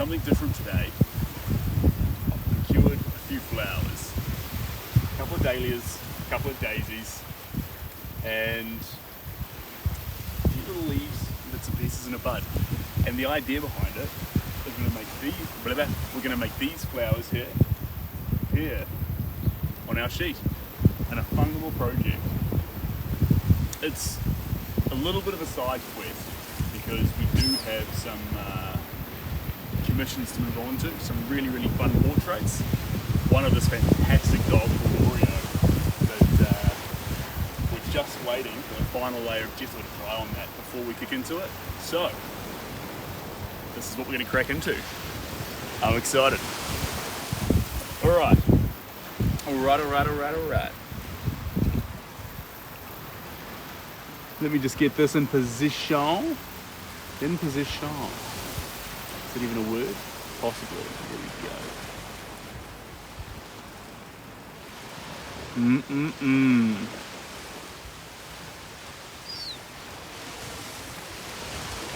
something different today. I've procured a few flowers, a couple of dahlias, a couple of daisies, and a few little leaves, bits and pieces in a bud. And the idea behind it is we're going to make these flowers here on our sheet, and a fun little project. It's a little bit of a side quest because we do have some commissions to move on to, some really fun portraits. One of this fantastic dog called Oreo that we're just waiting for the final layer of gesso to dry on that before we kick into it. So this is what we're going to crack into. I'm excited. Alright. Let me just get this in position. In position. Is it even a word? Possibly. There we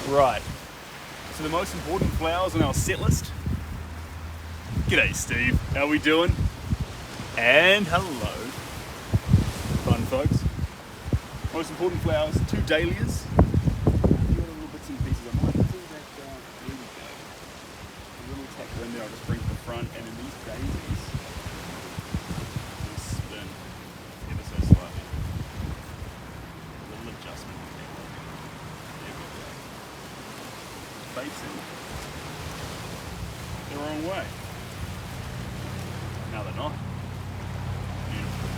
go. Right. So the most important flowers on our set list. G'day Steve, how we doing? And hello. Fun folks. Most important flowers, 2 dahlias. A few little bits and pieces. I might do that, there we go. A little tackle in there, I'll just bring to the front, and in these daisies, just spin ever so slightly. A little adjustment. There we go. Facing the wrong way. No, they're not. Beautiful.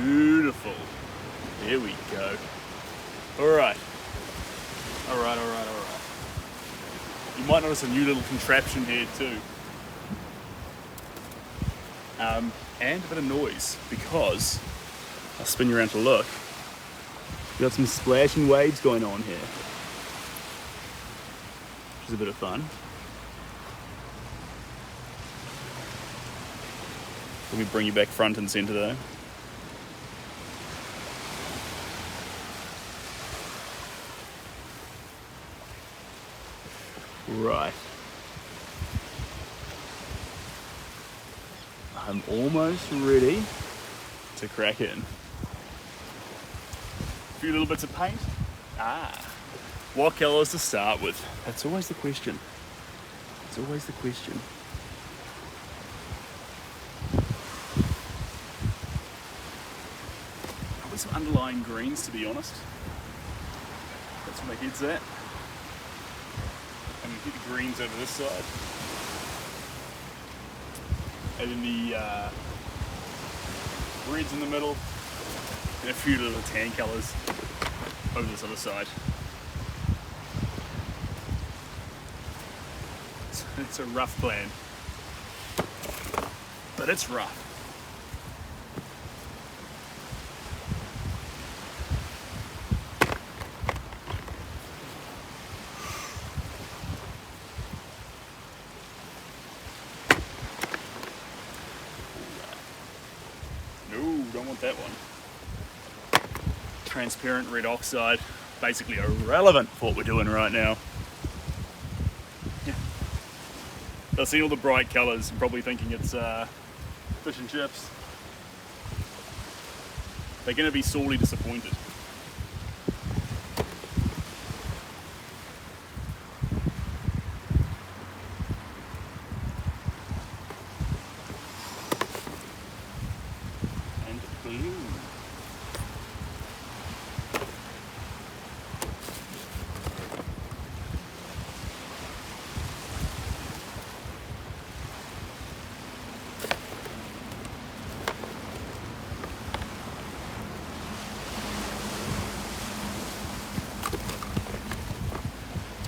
Beautiful. There we go. Alright. You might notice a new little contraption here too. And a bit of noise because I'll spin you around to look. We've got some splashing waves going on here, which is a bit of fun. Let me bring you back front and center though. Right. I'm almost ready to crack in. A few little bits of paint. What colours to start with? That's always the question. It's always the question. Probably some underlying greens, to be honest. That's where my head's at. And we get the greens over this side. And then the reds in the middle, and a few little tan colours over this other side. It's a rough plan, but it's rough. Don't want that one. Transparent red oxide, basically irrelevant for what we're doing right now. Yeah. They'll see all the bright colours and probably thinking it's fish and chips. They're going to be sorely disappointed.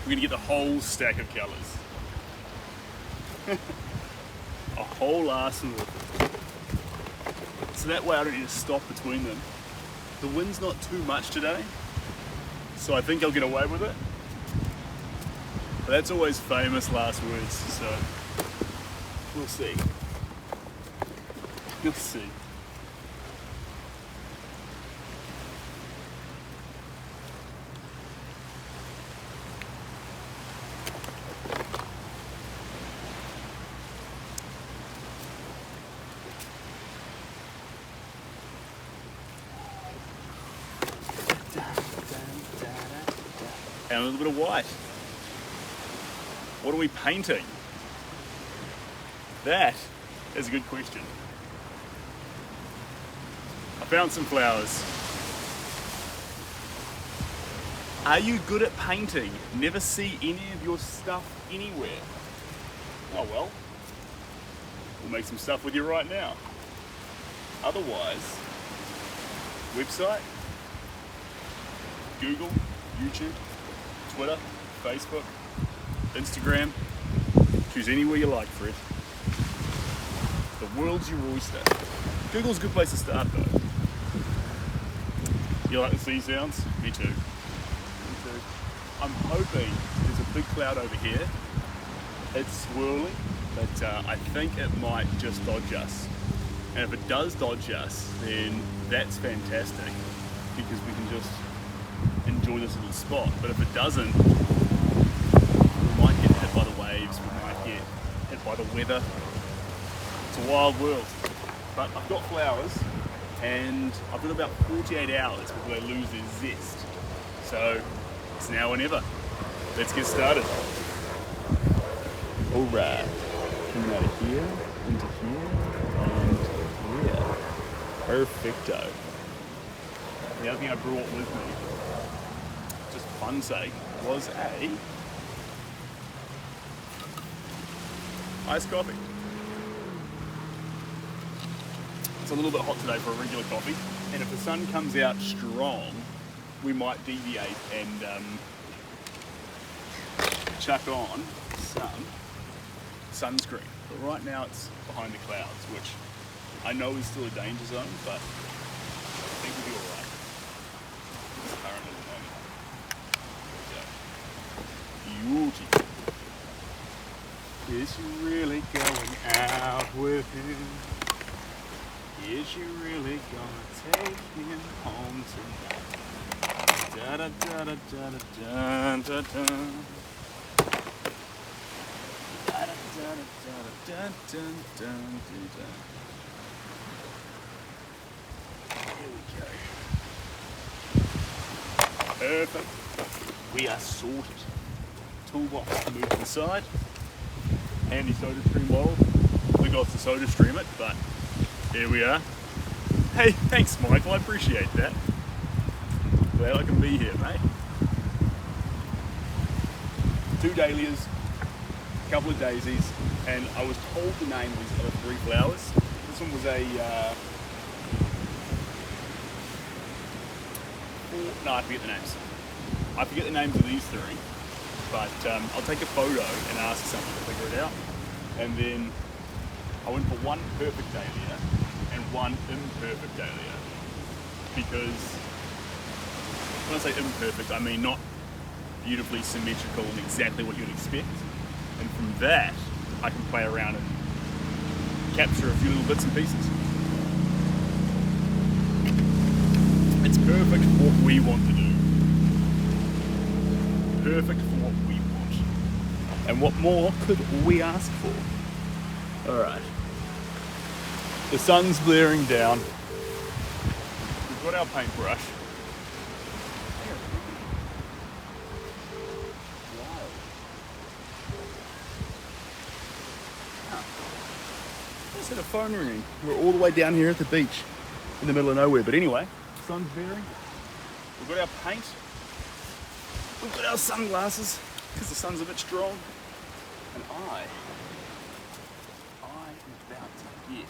We're going to get the whole stack of colours. A whole arsenal. So that way I don't need to stop between them. The wind's not too much today, so I think I'll get away with it. But that's always famous last words, so We'll see. You'll see. And a little bit of white. What are we painting? That is a good question. I found some flowers. Are you good at painting? Never see any of your stuff anywhere. Oh well, we'll make some stuff with you right now. Otherwise, website, Google, YouTube, Twitter, Facebook, Instagram, choose anywhere you like, Fred. The world's your oyster. Google's a good place to start though. You like the sea sounds? Me too. Me too. I'm hoping there's a big cloud over here. It's swirling, but I think it might just dodge us. And if it does dodge us, then that's fantastic because we can just enjoy this little spot. But if it doesn't, we might get hit by the waves, we might get hit by the weather. It's a wild world. But I've got flowers and I've got about 48 hours before they lose their zest. So it's now or never. Let's get started. Alright, coming out of here, into here, and here. Perfecto. The other thing I brought with me, just for fun's sake, was a iced coffee. It's a little bit hot today for a regular coffee, and if the sun comes out strong, we might deviate and chuck on some sunscreen. But right now it's behind the clouds, which I know is still a danger zone, but I think we'll be alright. It's currently the moment. So, beauty. Is you really going out with him? Is you really gonna take him home tonight? Da da da da da da da da da. Here we go. Perfect. We are sorted. Toolbox to move to the side. Handy soda stream bottle. We got to soda stream it, but here we are. Hey, thanks Michael, I appreciate that. Glad I can be here, mate. 2 dahlias, a couple of daisies, and I was told the name of these other 3 flowers. This one was a, no, I forget the names. I forget the names of these 3, but I'll take a photo and ask someone to figure it out. And then I went for one perfect dahlia and one imperfect dahlia, because when I say imperfect, I mean not beautifully symmetrical and exactly what you'd expect. And from that, I can play around and capture a few little bits and pieces. It's perfect for what we want to do. Perfect for what we want. And what more could we ask for? Alright. The sun's blaring down. We've got our paintbrush. Just had a phone ringing. We're all the way down here at the beach in the middle of nowhere. But anyway, sun's bearing. We've got our paint. We've got our sunglasses because the sun's a bit strong. And I am about to get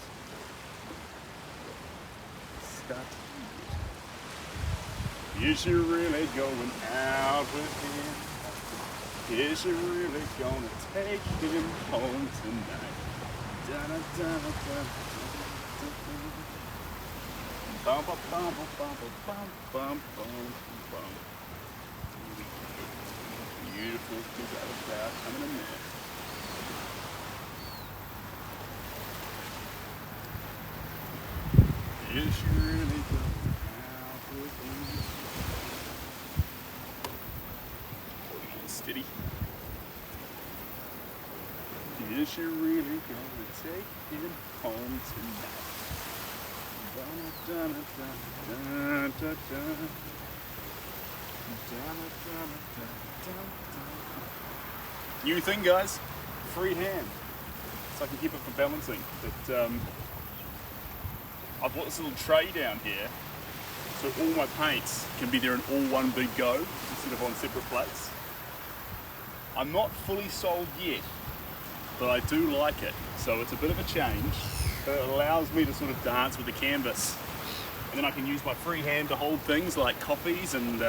stuck. Is you really going out with him? Is you really gonna take him home tonight? Da da da da da. Bum bum bum bum bum bum bum bum. Beautiful, there's that cloud coming in there. Is she really going out with him? Holding on steady. Is she really gonna take him home tonight? New thing, guys, free hand, so I can keep it for balancing. But I've got this little tray down here, so all my paints can be there in all one big go instead of on separate plates. I'm not fully sold yet, but I do like it. So it's a bit of a change, but it allows me to sort of dance with the canvas. And then I can use my free hand to hold things like coffees and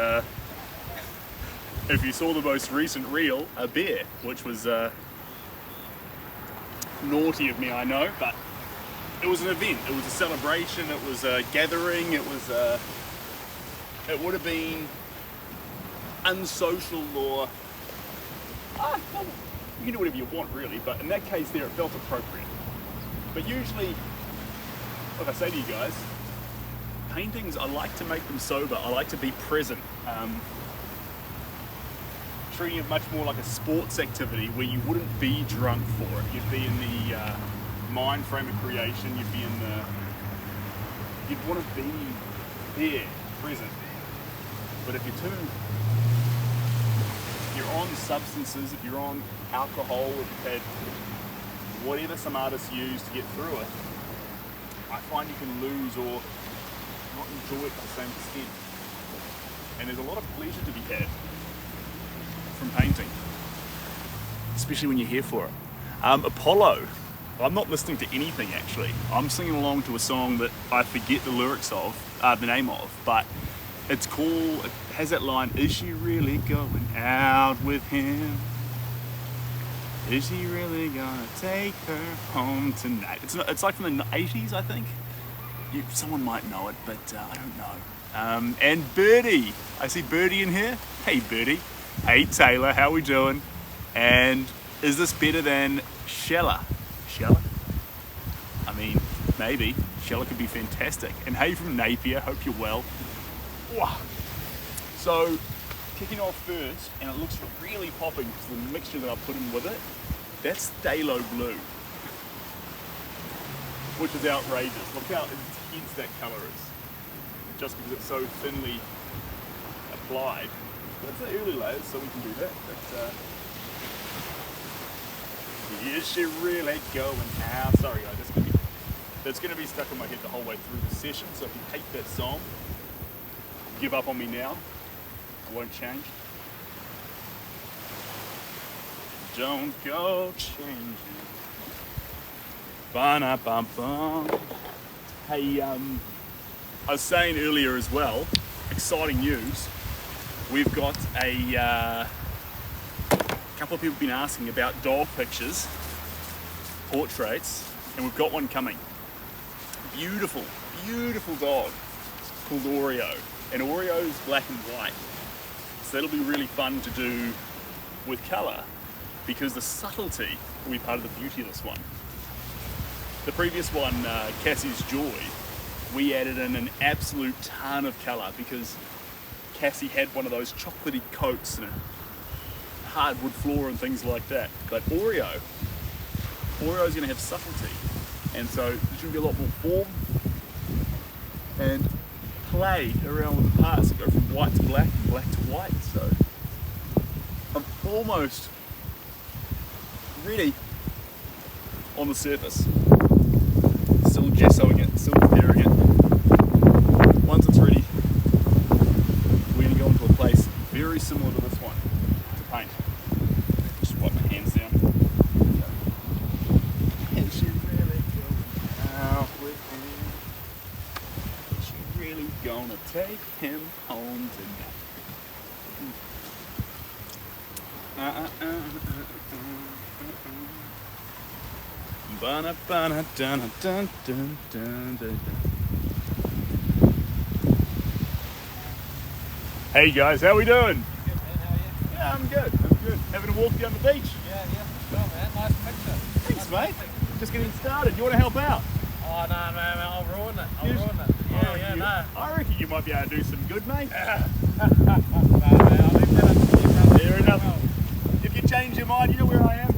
if you saw the most recent reel, a beer, which was naughty of me, I know, but it was an event, it was a celebration, it was a gathering, it would have been unsocial or, well, you can do whatever you want really, but in that case there it felt appropriate. But usually, like I say to you guys, paintings, I like to make them sober, I like to be present. Treating it much more like a sports activity where you wouldn't be drunk for it. You'd be in the mind frame of creation, you'd want to be there, present. But if you're on substances, if you're on alcohol, if you've had whatever some artists use to get through it, I find you can lose or not enjoy it to the same extent. And there's a lot of pleasure to be had from painting, especially when you're here for it. Apollo, I'm not listening to anything actually. I'm singing along to a song that I forget the lyrics of, the name of, but it has that line, is she really going out with him? Is he really gonna take her home tonight? It's like from the 80s, I think. Someone might know it, but I don't know. And Birdie, I see Birdie in here. Hey Birdie. Hey Taylor, how we doing? And is this better than Sheller? Sheller? I mean, maybe. Sheller could be fantastic. And hey from Napier, hope you're well. Wow. So, kicking off first, and it looks really popping because the mixture that I put in with it, that's Phthalo Blue, which is outrageous. Look how intense that colour is, just because it's so thinly applied. It's the early layers, so we can do that. But is she really going out? Sorry guys, that's going to be stuck in my head the whole way through the session, so if you hate that song, give up on me now. I won't change. Don't go changing. Ba-na-bum-bum. Hey, I was saying earlier as well, exciting news. We've got a couple of people have been asking about dog pictures, portraits, and we've got one coming. Beautiful, beautiful dog called Oreo. And Oreo's black and white. So that'll be really fun to do with colour because the subtlety will be part of the beauty of this one. The previous one, Cassie's Joy, we added in an absolute ton of colour because Cassie had one of those chocolatey coats and a hardwood floor and things like that. But Oreo's going to have subtlety, and so there's going to be a lot more form and play around with the parts that go from white to black and black to white. So I'm almost ready on the surface. Still gessoing it, still preparing it. Once it's ready, we're going to go into a place very similar to this one to paint. Just wipe my hands down. And she really going out with him. Is she really gonna take him home tonight? Hey guys, how we doing? Good, man. How are you? Yeah, I'm good. Having a walk down the beach. Yeah. Well, man, nice picture. Thanks, Nice mate. picture. Just getting started. You want to help out? Oh, no, man, I'll ruin it. I'll ruin it. Yeah, no. I reckon you might be able to do some good, mate. Nah, mate, I'll leave that up to you, brother. Fair enough. If you change your mind, you know where I am.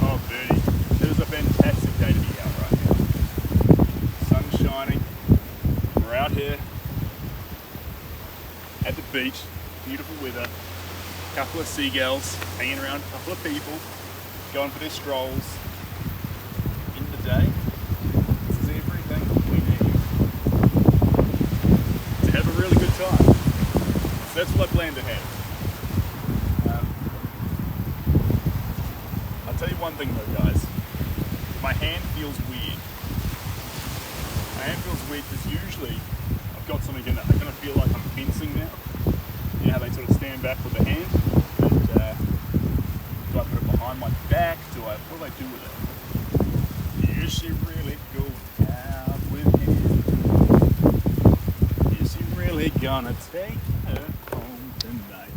Oh, Bertie, it is a fantastic day to be out right now. Sun's shining. We're out here at the beach. Beautiful weather. A couple of seagulls hanging around, a couple of people going for their strolls. In the day, this is everything we need to have a really good time. So that's what I plan to have. I'll tell you one thing though, guys. My hand feels weird. My hand feels weird because usually I've got something in it. I kind of feel like I'm fencing now. You know how they sort of stand back with the hand? And, do I put it behind my back? What do I do with it? Is she really going out with him? Is she really gonna take her home tonight?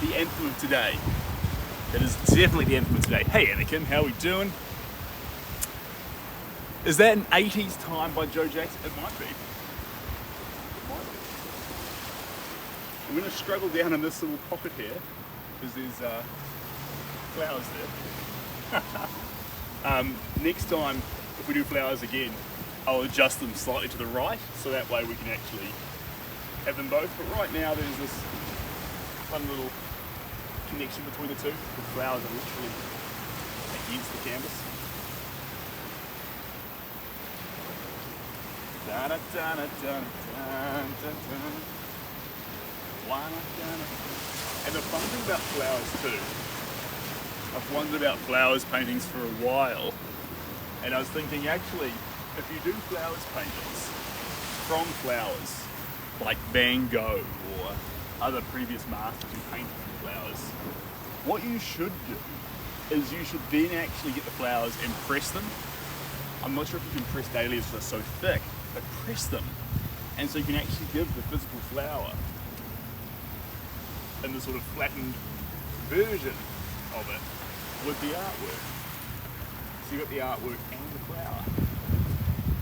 The anthem of today. That is definitely the anthem of today. Hey Anakin, how we doing? Is that an 80s Time by Joe Jackson? It might be. It might be. I'm going to struggle down in this little pocket here because there's flowers there. Next time, if we do flowers again, I'll adjust them slightly to the right so that way we can actually have them both. But right now there's this fun little connection between the two. The flowers are literally against the canvas. And the fun thing about flowers too, I've wondered about flowers paintings for a while, and I was thinking actually, if you do flowers paintings from flowers, like Van Gogh or other previous masters who painted from flowers, what you should do is you should then actually get the flowers and press them. I'm not sure if you can press dahlias because they're so thick, but press them, and so you can actually give the physical flower in the sort of flattened version of it with the artwork. So you've got the artwork and the flower.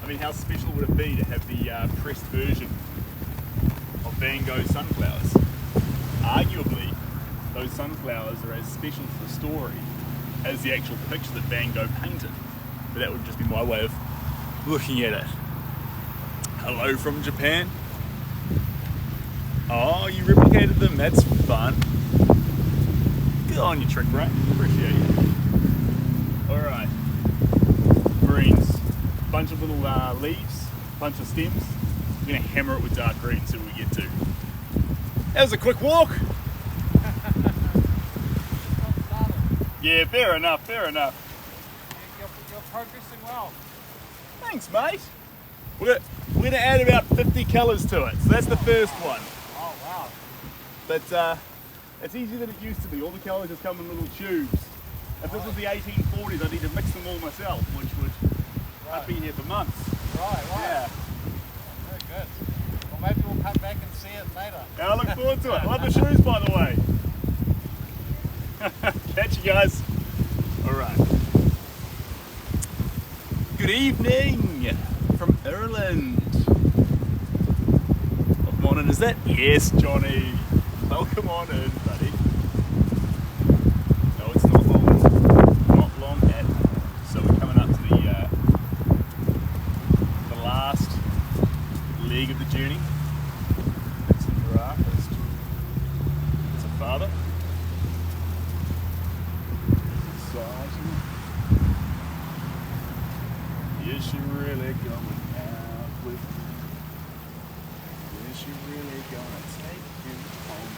I mean, how special would it be to have the pressed version of Van Gogh's sunflowers? Arguably, those sunflowers are as special to the story as the actual picture that Van Gogh painted. But that would just be my way of looking at it. Hello from Japan. Oh, you replicated them, that's fun. Good on you, trick rat, appreciate you. Alright, greens, bunch of little leaves, bunch of stems. I'm gonna hammer it with dark green so we get to. That was a quick walk. Yeah, fair enough, fair enough. You're progressing well. Thanks, mate. We're gonna add about 50 colours to it, so that's the first one. Oh, wow. But it's easier than it used to be. All the colours just come in little tubes. If this was the 1840s, I'd need to mix them all myself, which would I'd be here for months. Right. Yeah. Very good. Well, maybe we'll come back and see it later. And I look forward to it. I love the shoes, by the way. Catch you guys. All right. Good evening from Ireland. Welcome on in, is that? Yes, Johnny. Welcome on in, buddy. No, it's not long. Not long at. So we're coming up to the last father. Sergeant. Is she really going out with him? Is she really gonna take him home?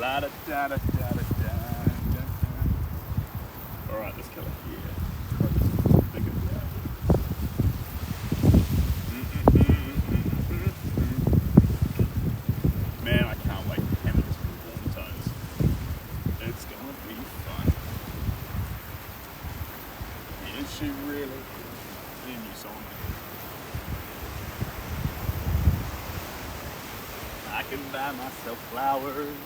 La da da da da da da da. Alright, let's kill it here. Think of that. Man, I can't wait to hammer this with warm tones. It's gonna be fun. Is she really? It's a new song. I can buy myself flowers.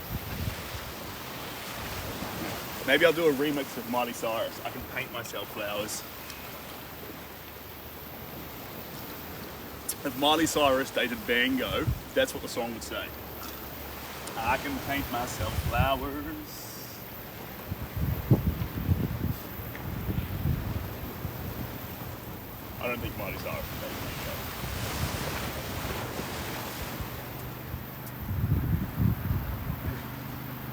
Maybe I'll do a remix of Miley Cyrus. I can paint myself flowers. If Miley Cyrus dated Van Gogh, that's what the song would say. I can paint myself flowers. I don't think Miley Cyrus would date Van Gogh.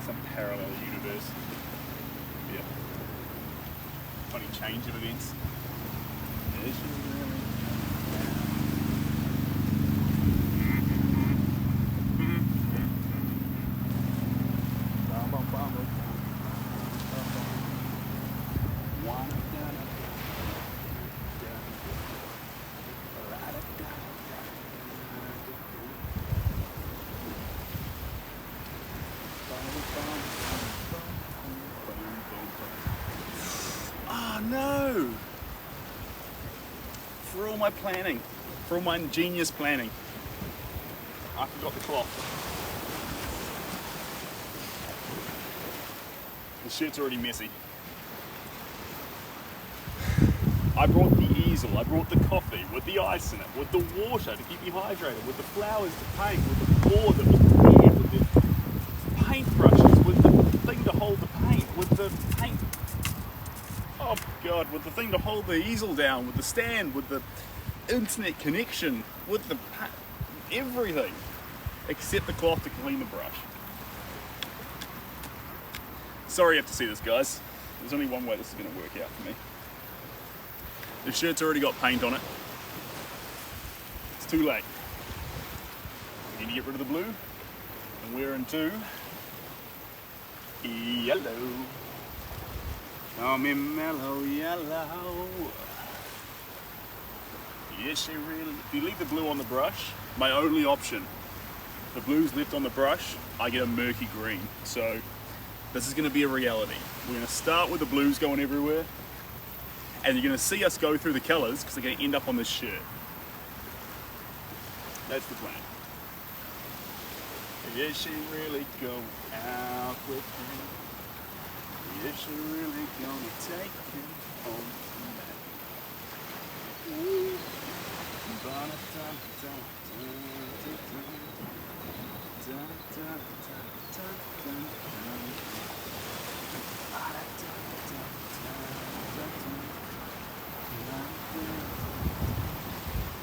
Some parallel universe. Yeah. Funny change of events. Is she really? Oh no! For all my planning, for all my ingenious planning, I forgot the cloth. The shirt's already messy. I brought the easel, I brought the coffee with the ice in it, with the water to keep me hydrated, with the flowers to paint, with the board that was prepared, with the paintbrushes, with the thing to hold the paint, with the paint. Oh God, with the thing to hold the easel down, with the stand, with the internet connection, with the everything, except the cloth to clean the brush. Sorry you have to see this, guys. There's only one way this is going to work out for me. The shirt's already got paint on it. It's too late. We need to get rid of the blue, and we're into yellow. Oh, me mellow yellow. Yes, she really. If you leave the blue on the brush, my only option. The blue's left on the brush, I get a murky green. So this is going to be a reality. We're going to start with the blues going everywhere, and you're going to see us go through the colours because they're going to end up on this shirt. That's the plan. Yes, she really go out with him. Is she really gonna take him home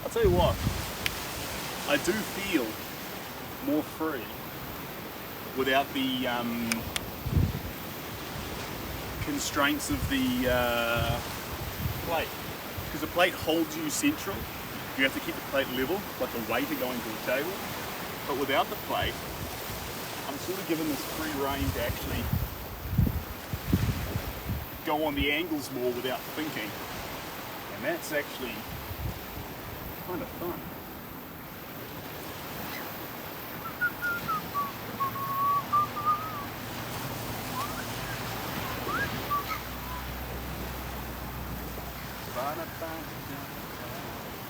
I'll tell you what, I do feel more free without the constraints of the plate, because the plate holds you central. You have to keep the plate level, like a waiter going to a table. But without the plate, I'm sort of given this free rein to actually go on the angles more without thinking, and that's actually kind of fun.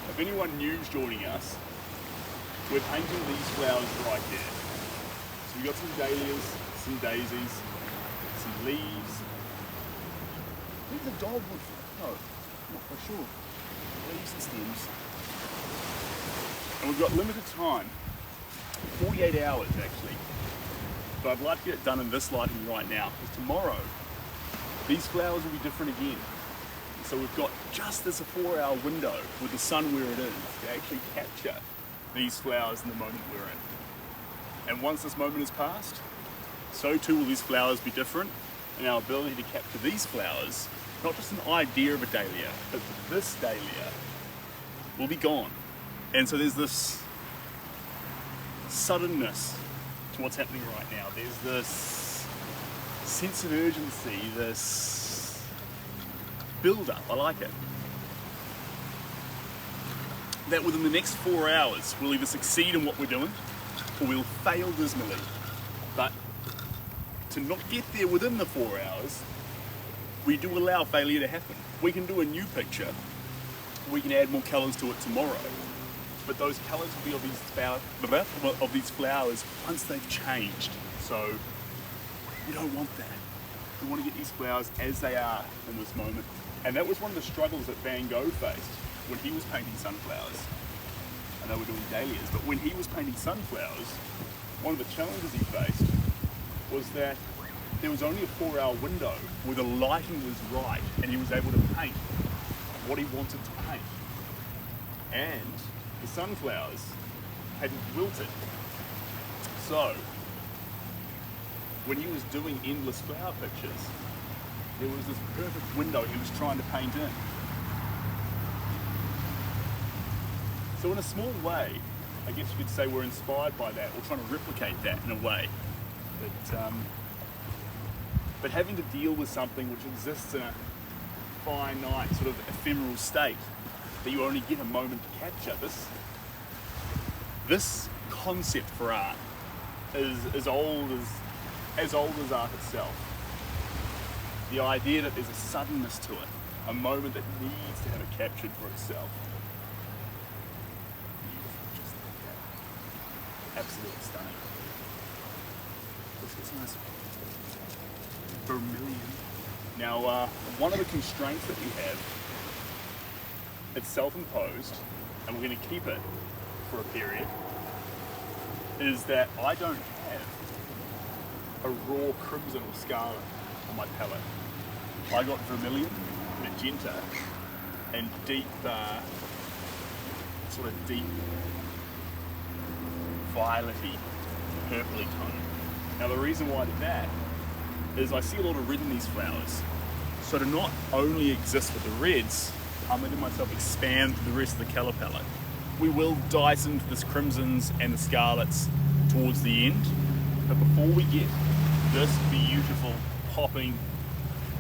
If anyone new's joining us, we're painting these flowers right there. So we've got some dahlias, some daisies, some leaves. I think the dogwood, no, not for sure. Leaves and stems. And we've got limited time, 48 hours actually. But I'd like to get it done in this lighting right now, because tomorrow, these flowers will be different again. So we've got just this a 4-hour window with the sun where it is to actually capture these flowers in the moment we're in. And once this moment has passed, so too will these flowers be different, and our ability to capture these flowers, not just an idea of a dahlia, but this dahlia will be gone. And so there's this suddenness to what's happening right now. There's this sense of urgency, this build-up. I like it. That within the next 4 hours, we'll either succeed in what we're doing, or we'll fail dismally. But to not get there within the 4 hours, we do allow failure to happen. We can do a new picture. We can add more colours to it tomorrow. But those colours will be of these flowers once they've changed. So you don't want that. You want to get these flowers as they are in this moment. And that was one of the struggles that Van Gogh faced when he was painting sunflowers. I know we're doing dahlias, but when he was painting sunflowers, one of the challenges he faced was that there was only a 4-hour window where the lighting was right and he was able to paint what he wanted to paint. And the sunflowers hadn't wilted. So, when he was doing endless flower pictures, there was this perfect window he was trying to paint in. So in a small way, I guess you could say we're inspired by that, or trying to replicate that in a way. But having to deal with something which exists in a finite, sort of ephemeral state that you only get a moment to capture. This concept for art is as old as art itself. The idea that there's a suddenness to it, a moment that needs to have it captured for itself. Beautiful, just like that. Absolutely stunning. Let's get some nice vermilion. Now, one of the constraints that we have, it's self-imposed, and we're going to keep it for a period, is that I don't have a raw crimson or scarlet on my palette. I got vermilion, magenta, and deep, sort of deep violet-y, purpley tone. Now the reason why I did that is I see a lot of red in these flowers. So to not only exist with the reds, I'm letting myself expand the rest of the colour palette. We will dice into this crimsons and the scarlets towards the end, but before we get this beautiful, popping,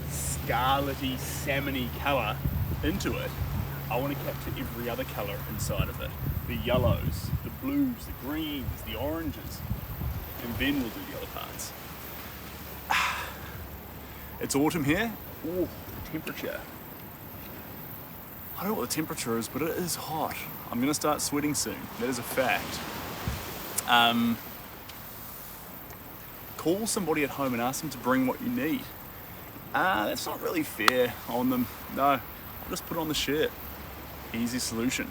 scarlety, salmony colour into it, I want to capture every other colour inside of it. The yellows, the blues, the greens, the oranges, and then we'll do the other parts. It's autumn here. Ooh, temperature. I don't know what the temperature is, but it is hot. I'm going to start sweating soon. That is a fact. Call somebody at home and ask them to bring what you need. That's not really fair on them. No, I'll just put on the shirt. Easy solution.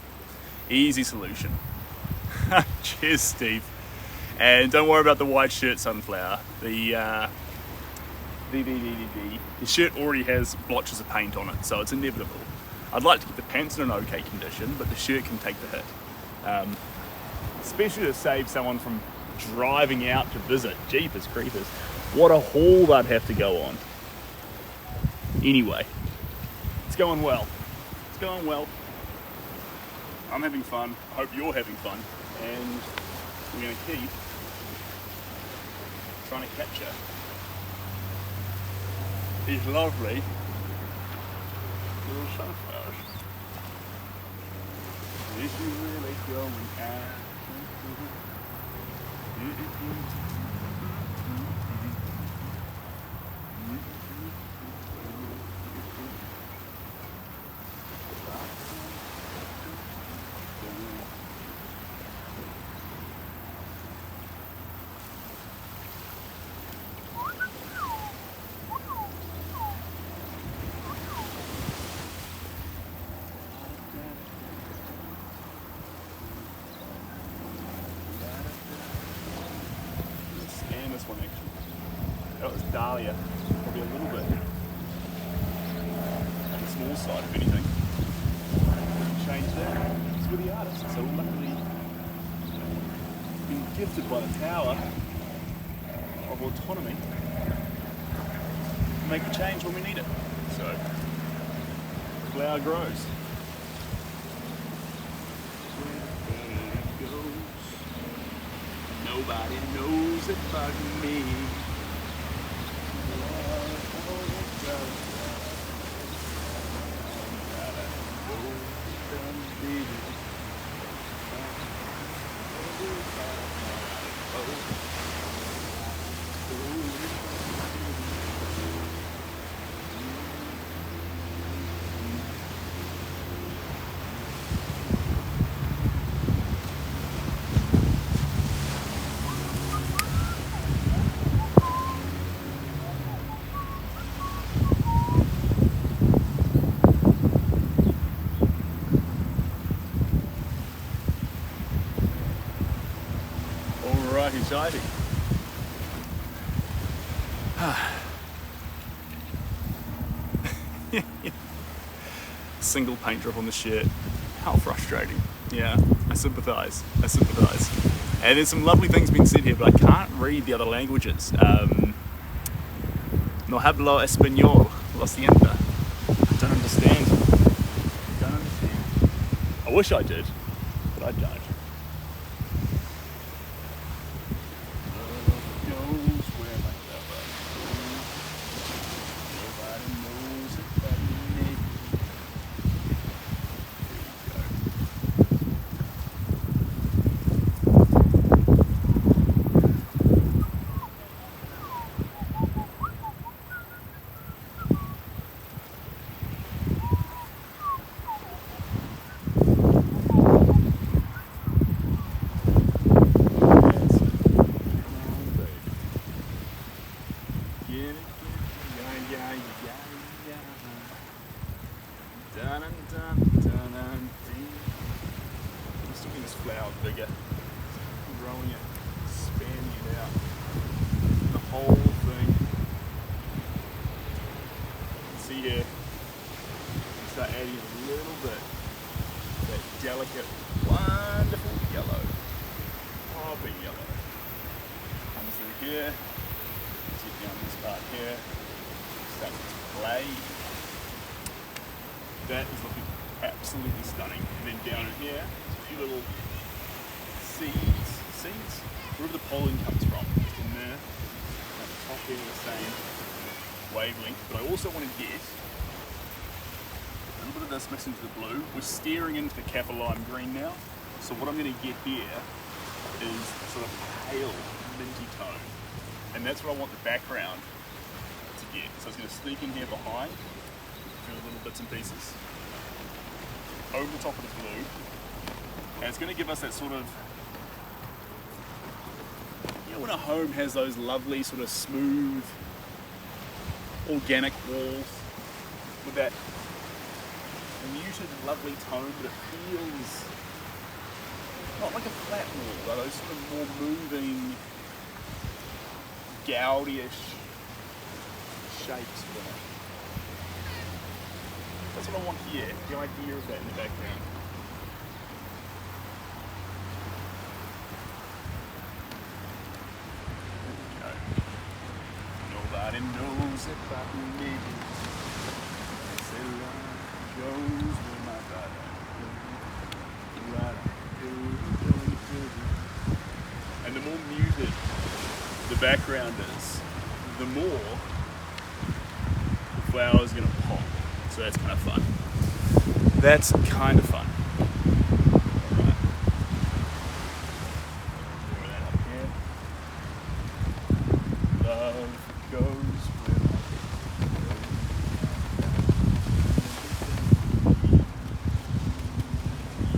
Easy solution. Cheers, Steve. And don't worry about the white shirt, Sunflower. The shirt already has blotches of paint on it, so it's inevitable. I'd like to get the pants in an okay condition, but the shirt can take the hit. Especially to save someone from driving out to visit. Jeepers creepers. What a haul they'd have to go on. Anyway, it's going well. It's going well. I'm having fun. I hope you're having fun. And we're going to keep trying to capture these lovely little sunflowers. This is really going out. got this dahlia, probably a little bit on the small side, if anything. Change that. It's with the artist. So luckily, been gifted by the power of autonomy to make the change when we need it. So, flower grows. Nobody knows it but me. Exciting. Single paint drop on the shirt. How frustrating. Yeah, I sympathise. And there's some lovely things being said here, but I can't read the other languages. No hablo español. Lo siento. I don't understand. I wish I did, but I don't. Just looking this flower bigger, growing it, expanding it out, the whole thing. See here, start adding a little bit of that delicate, wonderful yellow, popping yellow. Comes through here, sit down this part here, start to play. That is looking absolutely stunning. And then down in here, a few little seeds, wherever the pollen comes from, in there. At the top here, the same wavelength. But I also want to get a little bit of this mixed into the blue. We're steering into the Kappa lime green now. So what I'm going to get here is sort of pale, minty tone. And that's what I want the background to get. So it's going to sneak in here behind. Little bits and pieces over the top of the blue, and it's going to give us that sort of, you know, when a home has those lovely sort of smooth organic walls with that muted lovely tone, but it feels not like a flat wall, but those sort of more moving gouty-ish shapes with it. That's what I want here, the idea of that in the background. There we go. Nobody knows it but me. They say love goes with my body. And the more muted the background is, the more the flower is going to pop. So that's kind of fun. That's kind of fun. Alright. Throw that up here. Love goes where my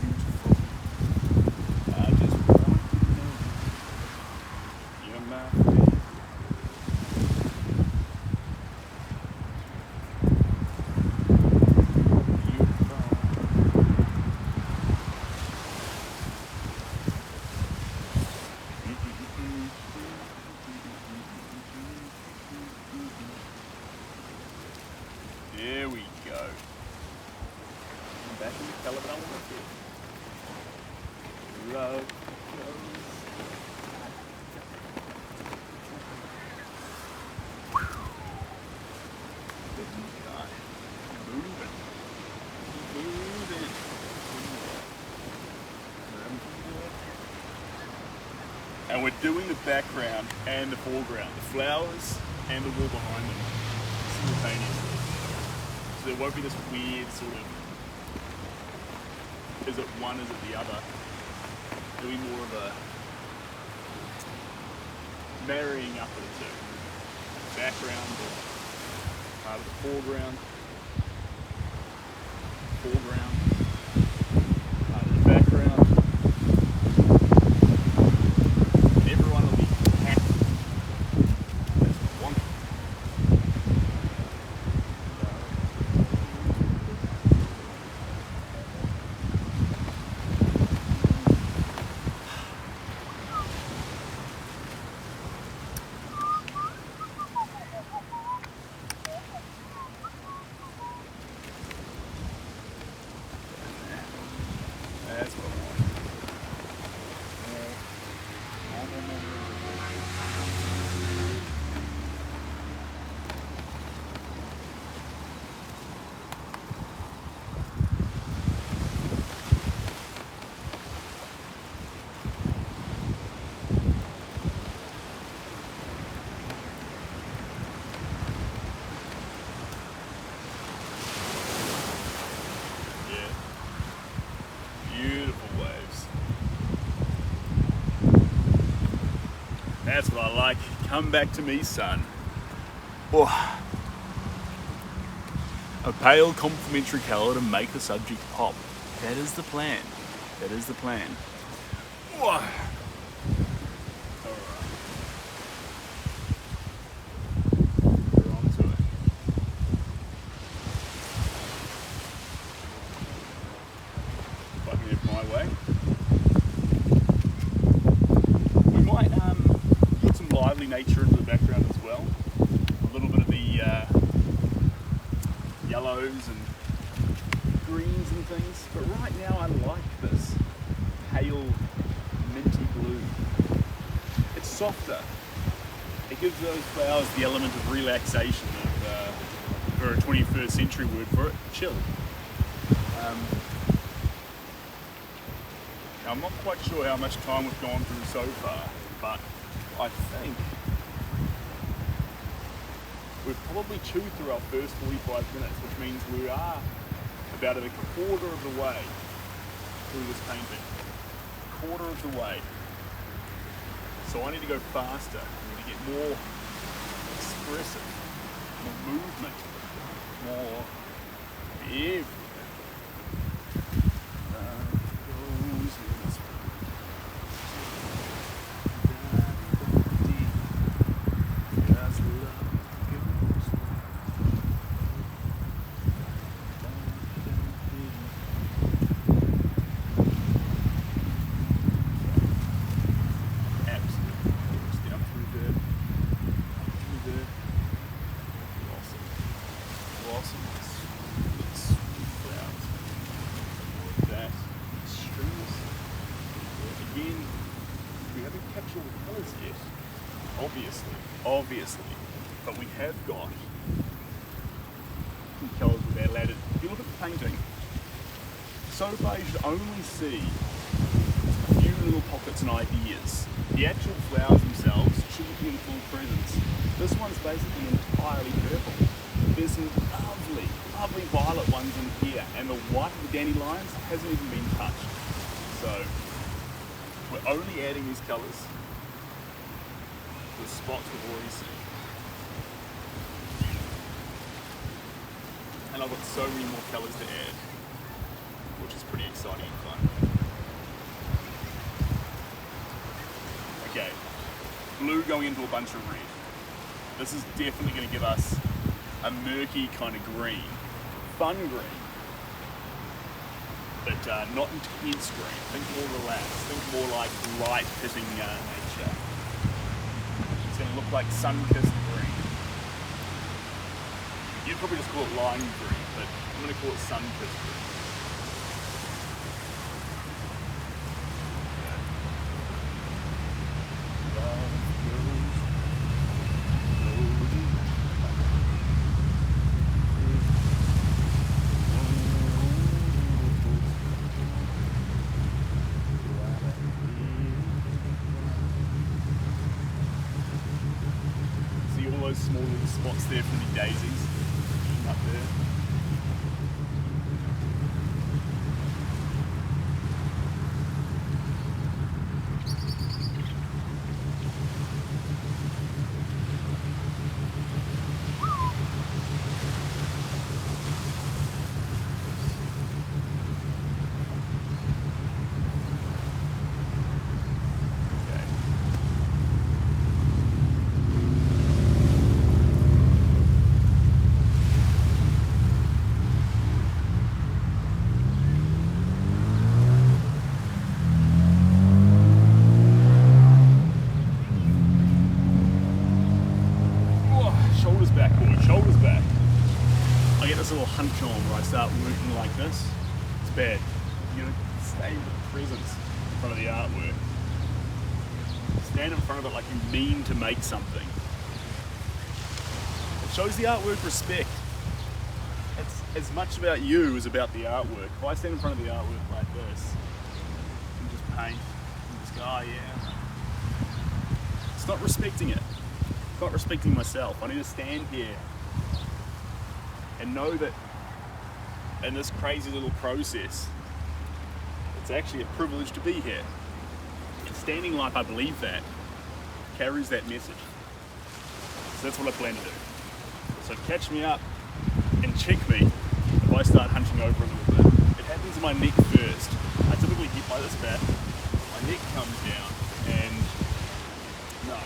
beautiful. I just want to know you're my favorite. but I want to. Love goes. Moving. And we're doing the background and the foreground, the flowers and the wall behind them simultaneously. So there won't be this weird sort of, is it one, is it the other? There'll be more of a marrying up of the two. Background or part of the foreground, part of the background. And everyone will be happy. That's what I want. That's what I want. Yeah. Beautiful waves. That's what I like. Come back to me, son. Oh. A pale complementary colour to make the subject pop. That is the plan. That is the plan. Oh. Alright. We're on to it. Fucking it my way. We might put some lively nature into the background as well. A little bit of the yellows and greens and things. But right now I like this pale minty blue. It's softer. It gives those flowers the element of relaxation of, for a 21st century word for it, chill. Now I'm not quite sure how much time we've gone through so far, but I think we've probably chewed through our first 45 minutes, which means we are about a quarter of the way through this painting. Quarter of the way. So I need to go faster. I need to get more expressive, more movement, more everything. Obviously, but we have got some colours with our ladder. If you look at the painting, so far you should only see a few little pockets and ideas. The actual flowers themselves shouldn't be in full presence. This one's basically entirely purple. There's some lovely, lovely violet ones in here, and the white of the dandelions hasn't even been touched. So we're only adding these colours. The spots we've already seen. And I've got so many more colours to add, which is pretty exciting and fun. Okay, blue going into a bunch of red. This is definitely going to give us a murky kind of green. Fun green, but not intense green. Think more relaxed, think more like light hitting nature. It's going to look like sun-kissed green. You'd probably just call it lime green, but I'm going to call it sun-kissed green. small little spots there from the daisies up there. Shoulders back, boys, shoulders back. I get this little hunch on where I start working like this. It's bad. You gotta stay with the presence in front of the artwork. Stand in front of it like you mean to make something. It shows the artwork respect. It's as much about you as about the artwork. If I stand in front of the artwork like this and just paint and just go, oh yeah, it's not respecting it. Not respecting myself. I need to stand here and know that in this crazy little process, it's actually a privilege to be here. Standing like I believe that carries that message. So that's what I plan to do. So catch me up and check me if I start hunching over a little bit. It happens in my neck first. I typically get by this back, my neck comes down, and no.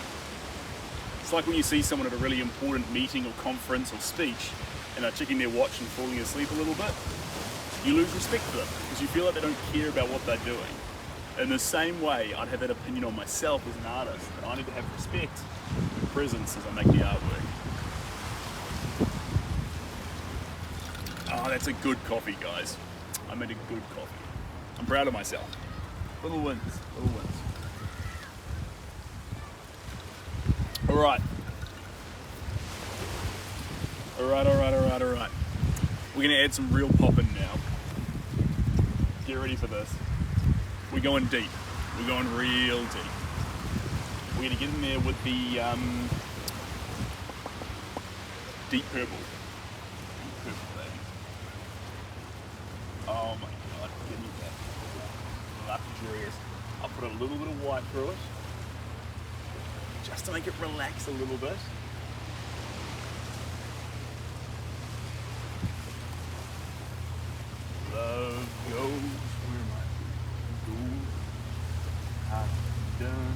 It's like when you see someone at a really important meeting or conference or speech and they're checking their watch and falling asleep a little bit. You lose respect for them because you feel like they don't care about what they're doing. In the same way, I'd have that opinion on myself as an artist. That I need to have respect and presence as I make the artwork. Oh, that's a good coffee, guys. I made a good coffee. I'm proud of myself. Little wins, little wins. All right. We're gonna add some real poppin' now. Get ready for this. We're going deep. We're going real deep. We're gonna get in there with the deep purple. Deep purple thing. Oh my God, give me that. Luxurious. I'll put a little bit of white through it, just to make it relax a little bit. Love goes where my feet go. I've done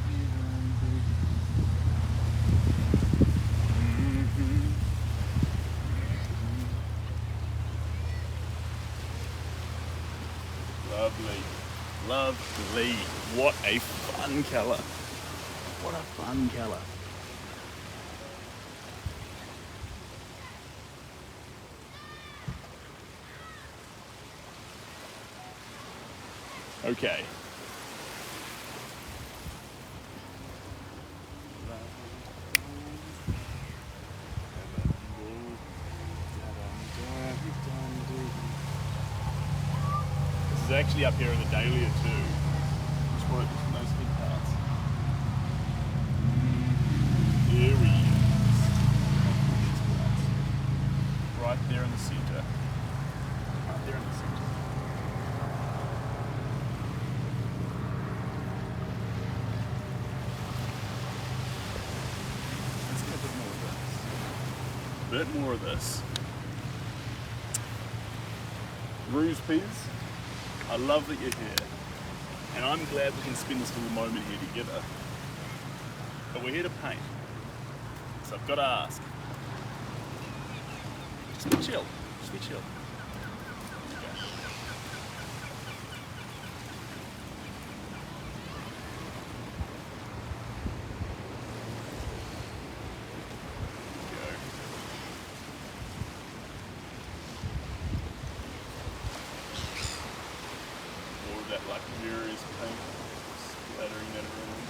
Lovely, lovely. What a fun colour. What a fun colour. Okay. This is actually up here in the Dahlia too. Just work from those big parts. Here we go. Right there in the centre. Right there in the centre. Let's get a bit more of this. A bit more of this. Ruse Peas, I love that you're here. And I'm glad we can spend this little moment here together. But we're here to paint. So I've got to ask. Just be chill. Just be chill. Okay. Go. More of that luxurious paint splattering that around.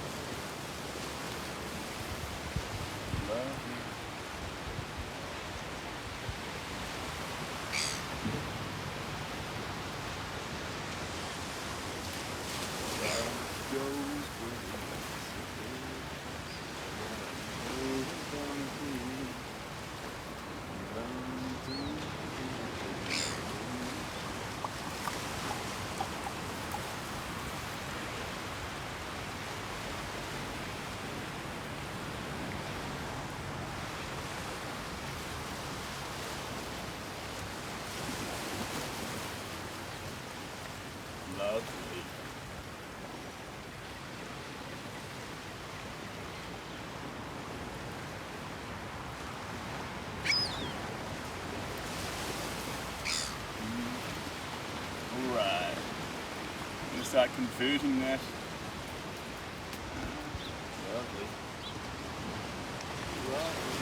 Lovely. Lovely. Alright. I'm going to start converting that. Lovely. Lovely.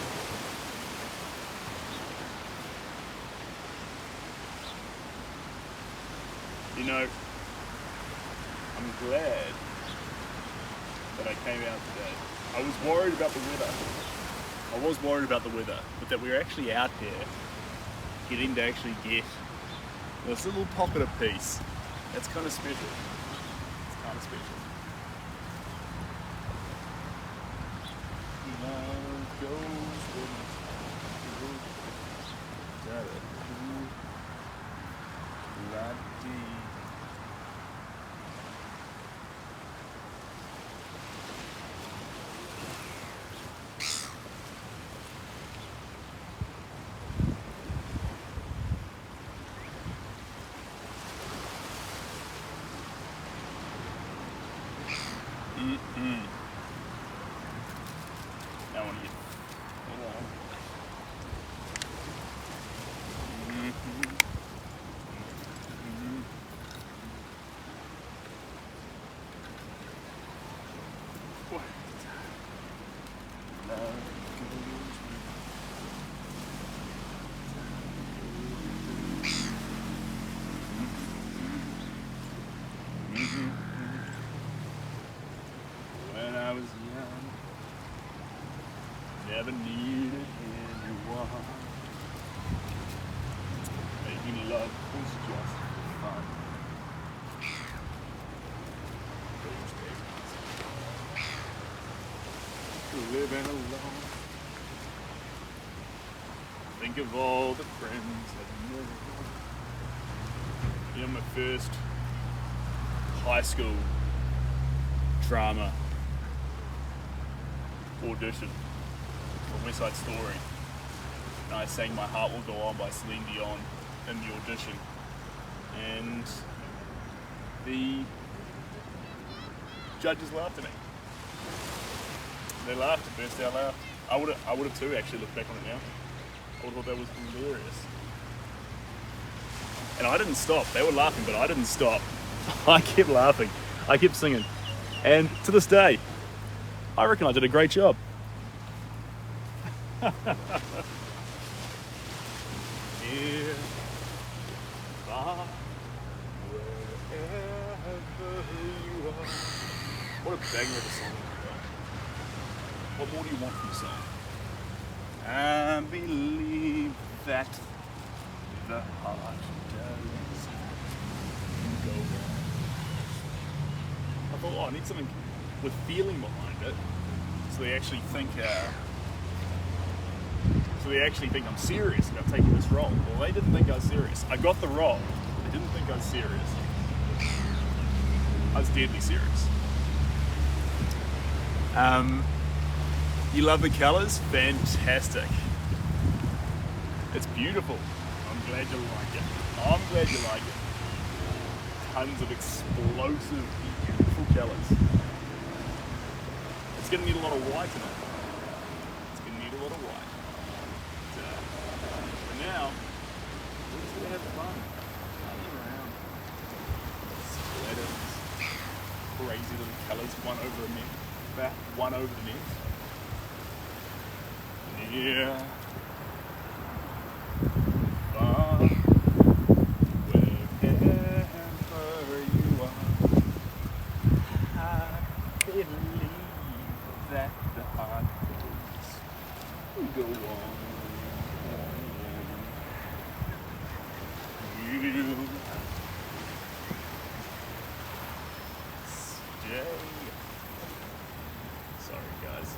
You know, I'm glad that I came out today. I was worried about the weather. But that we were actually out there getting to actually get this little pocket of peace. That's kind of special. It's kind of special. Love goes with I want to get. When I was young, never needed anyone. Making love was just fun. Living alone. Think of all the friends that you know. You know, my first high school drama audition for West Side Story, and I sang My Heart Will Go On by Celine Dion in the audition, and the judges laughed at me. They laughed, burst out loud. I would have too, actually, looked back on it now. I would have thought that was hilarious. And I didn't stop. They were laughing, but I didn't stop. I kept laughing. I kept singing. And to this day, I reckon I did a great job. Here, far, wherever you are. What a banger of a song. What more do you want from the song? I believe that the heart does go on. I thought, oh, I need something with feeling behind it, so they actually think I'm serious about taking this role. Well, they didn't think I was serious. I got the role. They didn't think I was serious. I was deadly serious. You love the colours? Fantastic. It's beautiful. I'm glad you like it. I'm glad you like it. Tons of explosive, beautiful colours. It's going to need a lot of white in it. It's going to need a lot of white. For now, we're just going to have fun. Running around. Splatters. Crazy little colours, one over the next. One over the next. Yeah. Far, wherever you are, I believe that the heart goes go on. You stay. Sorry, guys.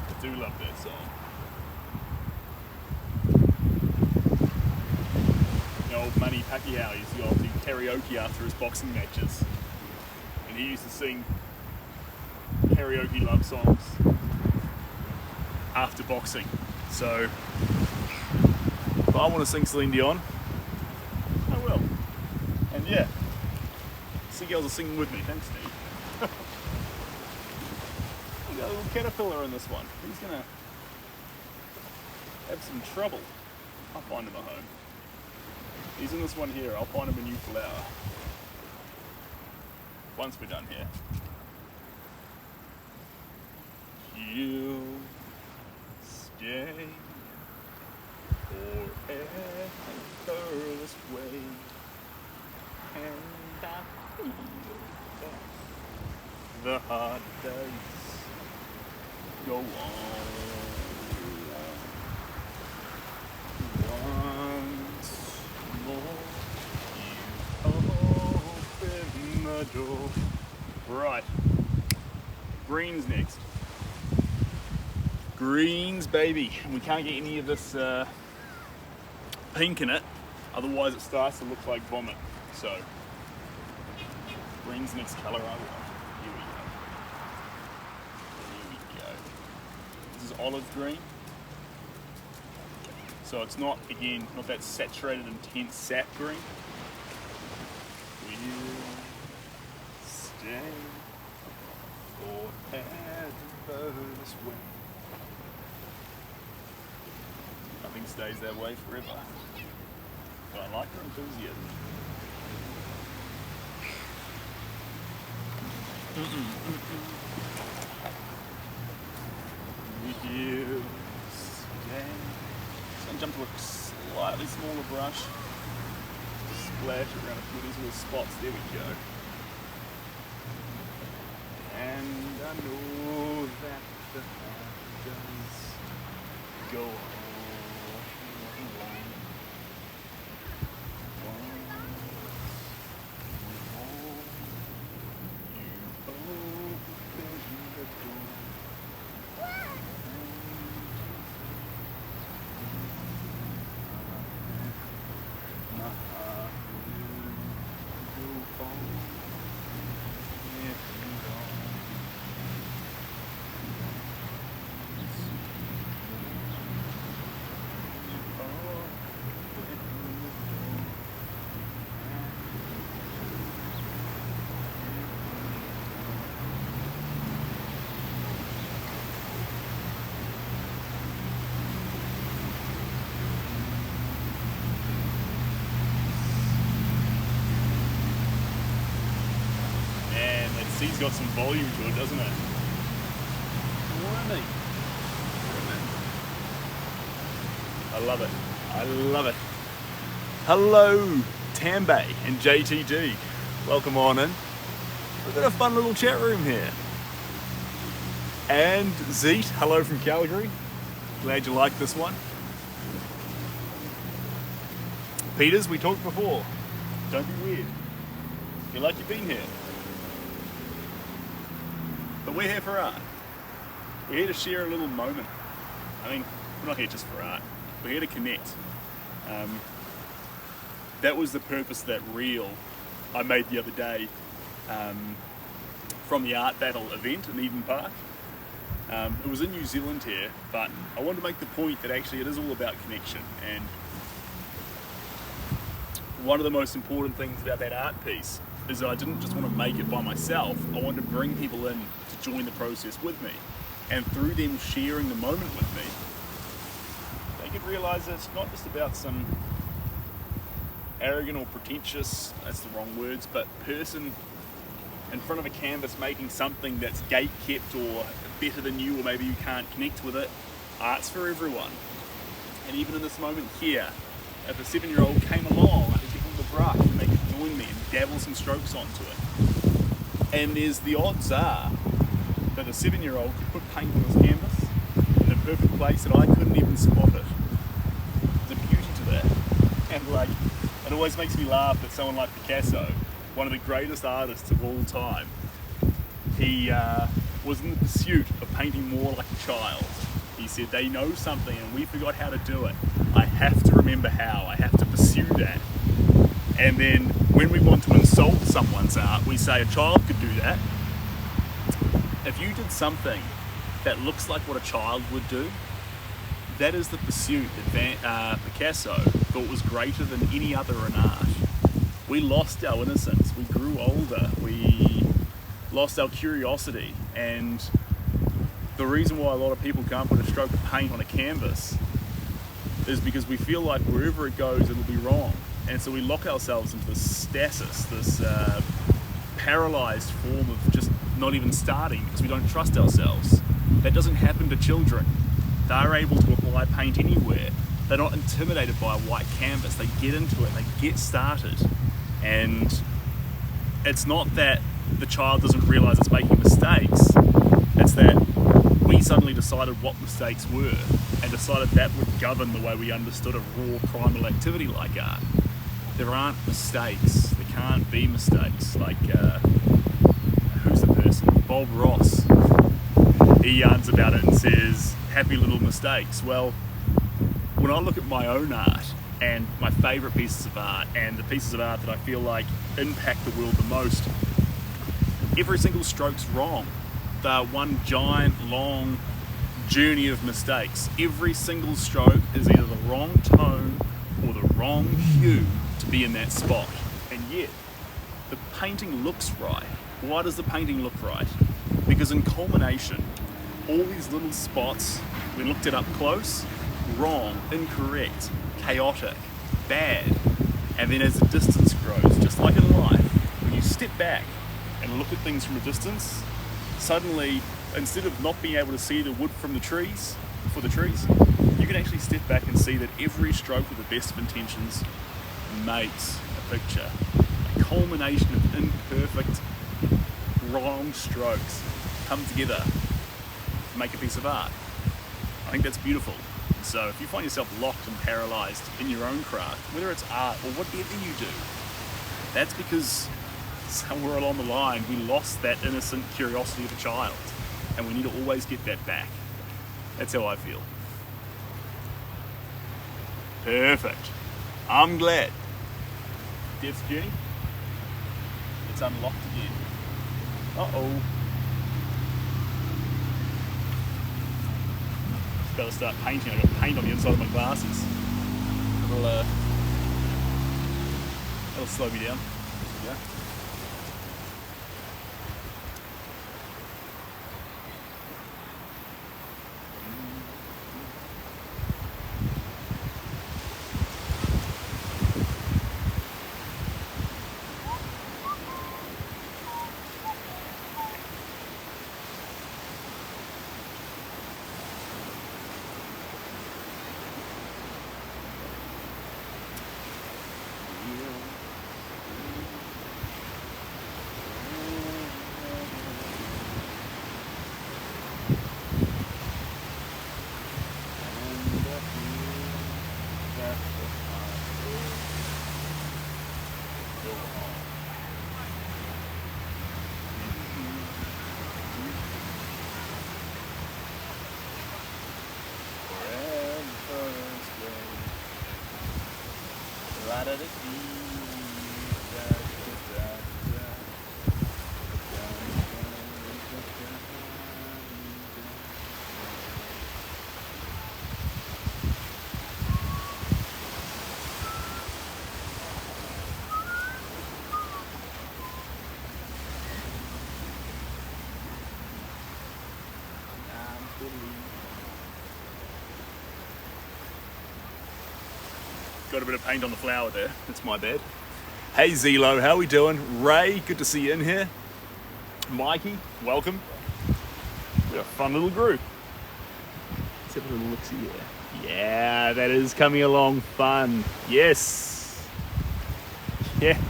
I do love that song. Old Manny Pacquiao used to go off to karaoke after his boxing matches, and he used to sing karaoke love songs after boxing. So if I want to sing Celine Dion, I will. And yeah, seagulls are singing with me. Thanks, Steve. We got a little caterpillar in this one. He's gonna have some trouble. I'll find him a home. He's in this one here. I'll find him a new flower once we're done here. You'll stay forever this way, and I feel that the hard days go on. Once more, you open the door. Right, greens next. Greens, baby. We can't get any of this pink in it, otherwise it starts to look like vomit. So, green's next colour I want. Here we go. This is olive green. So it's not, again, not that saturated, intense sap green. We'll stay forever this way. Nothing stays that way forever. But I like her enthusiasm. We'll stay. Just gonna jump to a slightly smaller brush. Splash around a few of these little spots. There we go. And I know that the heart does go on. He's got some volume to it, doesn't it? I love it. I love it. Hello, Tambay and JTG. Welcome on in. We've got a fun little chat room here. And Zeet, hello from Calgary. Glad you like this one. Peters, we talked before. Don't be weird. Feel like you've been here. But we're here for art. We're here to share a little moment. I mean, we're not here just for art. We're here to connect. That was the purpose of that reel I made the other day from the Art Battle event in Eden Park. It was in New Zealand here, but I wanted to make the point that actually it is all about connection. And one of the most important things about that art piece is that I didn't just want to make it by myself. I wanted to bring people in to join the process with me. And through them sharing the moment with me, they could realise that it's not just about some arrogant or pretentious, that's the wrong words, but person in front of a canvas making something that's gate-kept or better than you, or maybe you can't connect with it. Art's for everyone. And even in this moment here, if a 7-year-old came along, I could give them the brush and they could join me and dabble some strokes onto it. And the odds are that a 7-year-old could put paint on his canvas in a perfect place that I couldn't even spot it. There's a beauty to that. And it always makes me laugh that someone like Picasso, one of the greatest artists of all time, he was in the pursuit of painting more like a child. He said, they know something and we forgot how to do it. I have to remember how, I have to pursue that. And then when we want to insult someone's art, we say a child could do that. If you did something that looks like what a child would do, that is the pursuit that Picasso thought was greater than any other in art. We lost our innocence, we grew older, lost our curiosity. And the reason why a lot of people can't put a stroke of paint on a canvas is because we feel like wherever it goes, it'll be wrong. And so we lock ourselves into this stasis, this paralyzed form of just not even starting because we don't trust ourselves. That doesn't happen to children. They're able to apply paint anywhere. They're not intimidated by a white canvas. They get into it, they get started. And it's not that the child doesn't realize it's making mistakes. It's that we suddenly decided what mistakes were and decided that would govern the way we understood a raw primal activity like art. There aren't mistakes. There can't be mistakes. Like, who's the person? Bob Ross. He yarns about it and says, happy little mistakes. Well, when I look at my own art and my favourite pieces of art and the pieces of art that I feel like impact the world the most, every single stroke's wrong. They're one giant, long journey of mistakes. Every single stroke is either the wrong tone or the wrong hue to be in that spot. And yet, the painting looks right. Why does the painting look right? Because in culmination, all these little spots, when looked at up close, wrong, incorrect, chaotic, bad. And then as the distance grows, just like in life, when you step back and look at things from a distance, suddenly, instead of not being able to see the wood from the trees, you can actually step back and see that every stroke with the best of intentions makes a picture. A culmination of imperfect, wrong strokes come together to make a piece of art. I think that's beautiful. So if you find yourself locked and paralyzed in your own craft, whether it's art or whatever you do, that's because somewhere along the line we lost that innocent curiosity of a child, and we need to always get that back. That's how I feel. Perfect. I'm glad. Death's journey. It's unlocked again. Uh-oh. Just gotta start painting. I've got paint on the inside of my glasses. That'll slow me down. Yeah. Got a bit of paint on the flower there. That's my bad. Hey Zelo, how we doing? Ray, good to see you in here. Mikey, welcome. We've got a fun little group. Let's have a little look-see here. Yeah, that is coming along fun. Yes. Yes.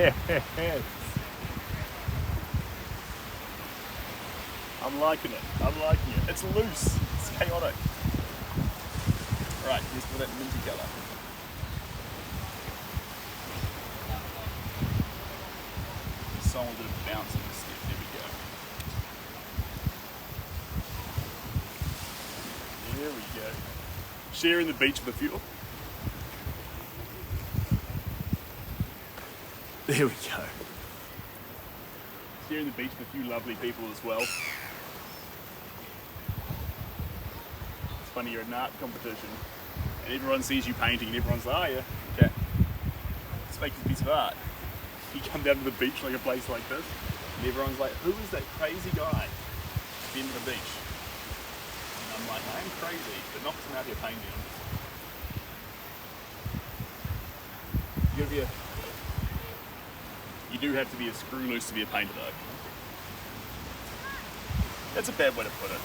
I'm liking it. I'm liking it. It's loose. It's chaotic. Right, here's for that minty colour. Song with a bit of bounce in the step. There we go. There we go. Sharing the beach with a few. There we go. Sharing the beach with a few lovely people as well. It's funny, you're at an art competition and everyone sees you painting and everyone's like, oh yeah, okay, let's make this piece of art. you come down to the beach like a place like this, and everyone's like, who is that crazy guy at the end of the beach? And I'm like, I am crazy, but not because I'm out here painting. You do have to be a screw loose to be a painter though. That's a bad way to put it.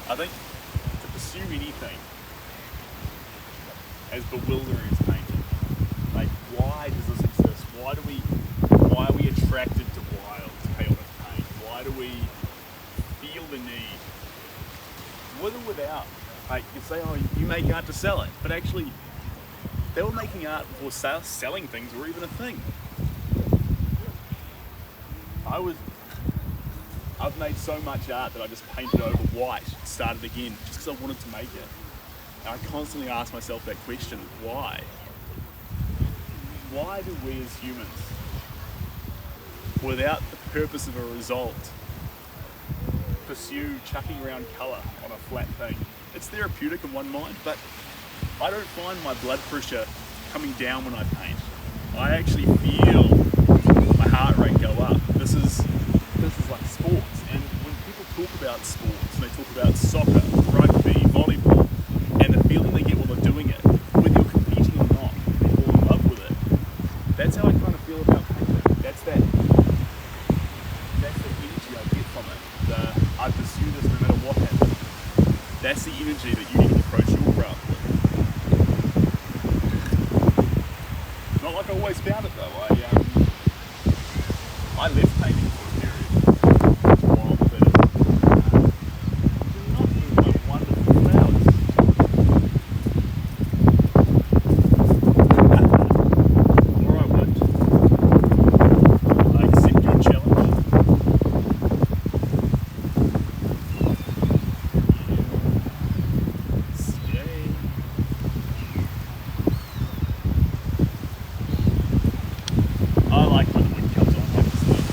I think to pursue anything as bewildering as painting, like why does this exist? Why are we attracted to wild, chaotic paint? Why do we feel the need? With or without, like you say, oh, you make art to sell it, but actually they were making art before selling things were even a thing. I've made so much art that I just painted over white, started again, just because I wanted to make it. And I constantly ask myself that question, why? Why do we as humans, without the purpose of a result, pursue chucking around colour on a flat thing? It's therapeutic in one mind, but I don't find my blood pressure coming down when I paint. I actually feel my heart rate go up. This is like sports, and when people talk about sports, they talk about soccer, rugby, volleyball, and the feeling they get while they're doing it, whether you're competing or not, they fall in love with it. That's how I kind of feel about painting. That's the energy I get from it. I pursue this no matter what happens. That's the energy that you need to approach your craft with. Not like I always found it though. I left painting for a period, while not even like wonderful flowers. Or I would. I accept your challenge. Stay. I like when the wind comes on like this though.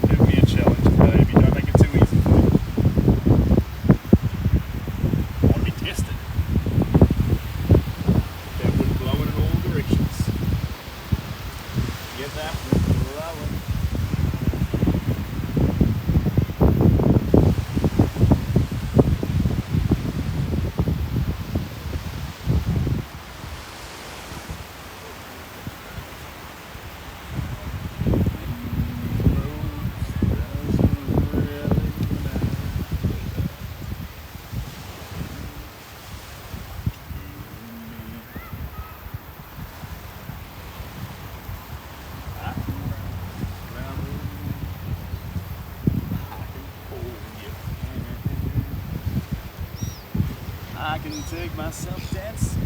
Give me a challenge, baby. Don't make it too easy for me. I want to be tested. That wind blowing in all directions. Get that wind blowing. I can take myself dancing.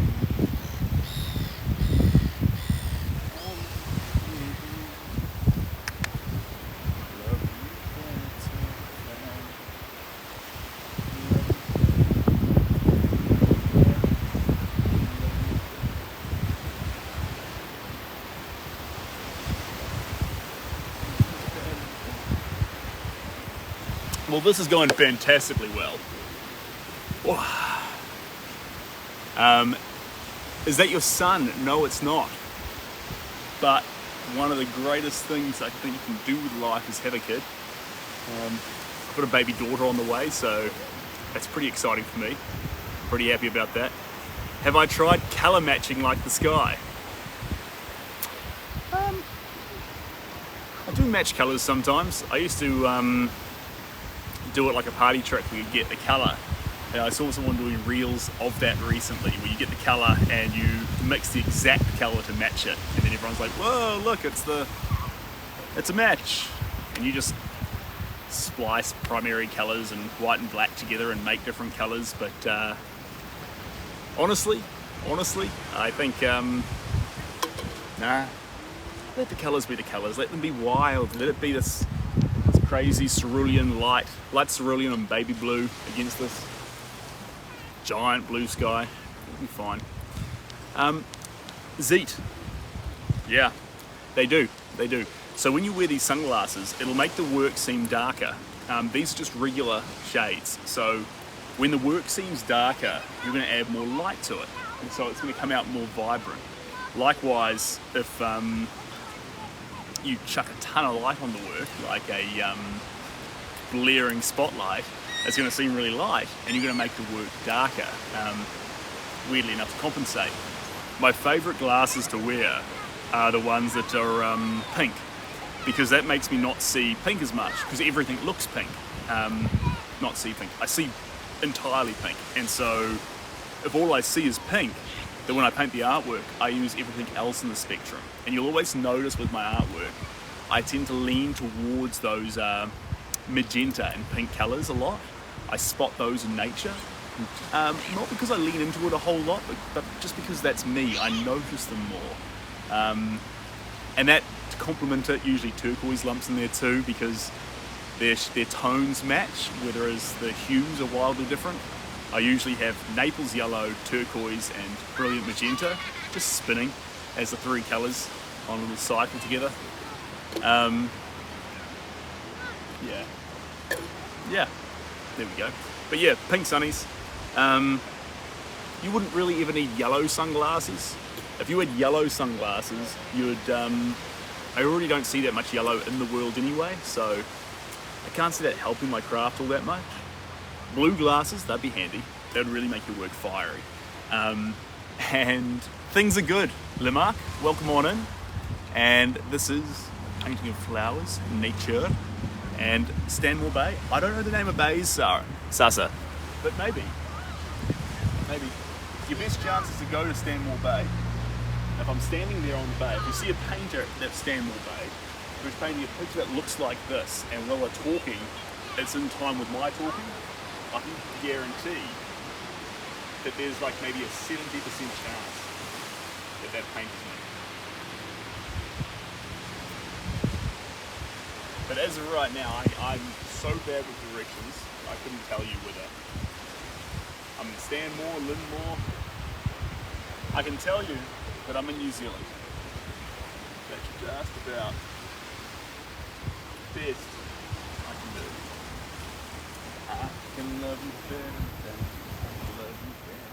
Well, this is going fantastically well. Is that your son? No, it's not. But one of the greatest things I think you can do with life is have a kid. I've got a baby daughter on the way, so that's pretty exciting for me. Pretty happy about that. Have I tried colour matching like the sky? I do match colours sometimes. I used to do it like a party trick where you get the colour. I saw someone doing reels of that recently, where you get the colour and you mix the exact colour to match it, and then everyone's like, "Whoa, look, it's a match!" And you just splice primary colours and white and black together and make different colours. But honestly, I think nah. Let the colours be the colours. Let them be wild. Let it be this crazy cerulean light cerulean and baby blue against this giant blue sky. It'll be fine. Zeet. Yeah, they do. So when you wear these sunglasses, it'll make the work seem darker. These are just regular shades. So when the work seems darker, you're going to add more light to it. And so it's going to come out more vibrant. Likewise, if you chuck a ton of light on the work, like a blaring spotlight, it's going to seem really light, and you're going to make the work darker, weirdly enough, to compensate. My favourite glasses to wear are the ones that are pink, because that makes me not see pink as much, because everything looks pink. Not see pink, I see entirely pink, and so if all I see is pink, then when I paint the artwork, I use everything else in the spectrum. And you'll always notice with my artwork, I tend to lean towards those magenta and pink colours a lot. I spot those in nature, not because I lean into it a whole lot, but just because that's me. I notice them more. And that, to complement it, usually turquoise lumps in there too, because their tones match, whereas the hues are wildly different. I usually have Naples yellow, turquoise, and brilliant magenta, just spinning as the three colours on a little cycle together. Yeah, there we go. But yeah, pink sunnies. You wouldn't really ever need yellow sunglasses. If you had yellow sunglasses, you would, I already don't see that much yellow in the world anyway, so I can't see that helping my craft all that much. Blue glasses, that'd be handy. That would really make your work fiery. And things are good. Lemark, welcome on in. And this is Painting of Flowers, Nature, and Stanmore Bay. I don't know the name of bays, Sasa, but maybe. Your best chance is to go to Stanmore Bay. If I'm standing there on the bay, if you see a painter at Stanmore Bay who's painting a picture that looks like this, and while they're talking, it's in time with my talking, I can guarantee that there's like maybe a 70% chance that painter's me. But as of right now, I'm so bad with directions, I couldn't tell you whether I'm in Stanmore, Lynmore. I can tell you that I'm in New Zealand. That's just about the best I can do. I can love you better than I love you better.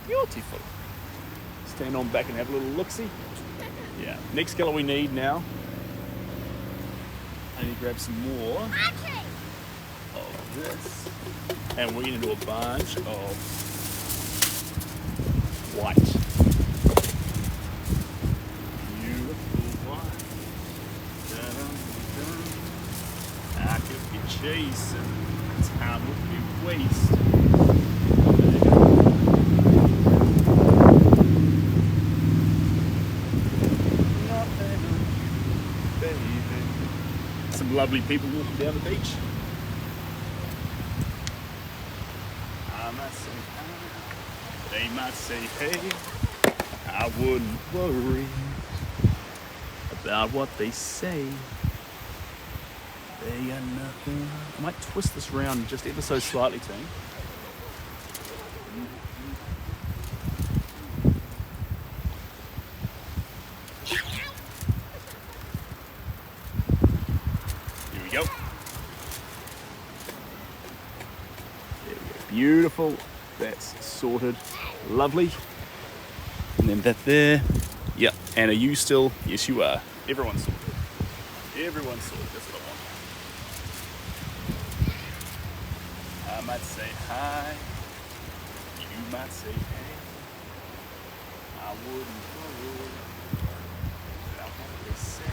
Beautiful. Stand on back and have a little look-see. Yeah. Next colour we need now. I need to grab some more of this. And we're going to do a bunch of white. Beautiful white. Dun, dun. I could be chasing. Time would be wasted. Some lovely people walking down the beach. I might say hi, they might say hey. I wouldn't worry about what they say. They got nothing. I might twist this round just ever so slightly, team. Beautiful, that's sorted, lovely. And then that there, yeah. And are you still? Yes, you are. Everyone's sorted. Everyone's sorted, that's what I want. I might say hi, you might say hey. I wouldn't worry about what they say.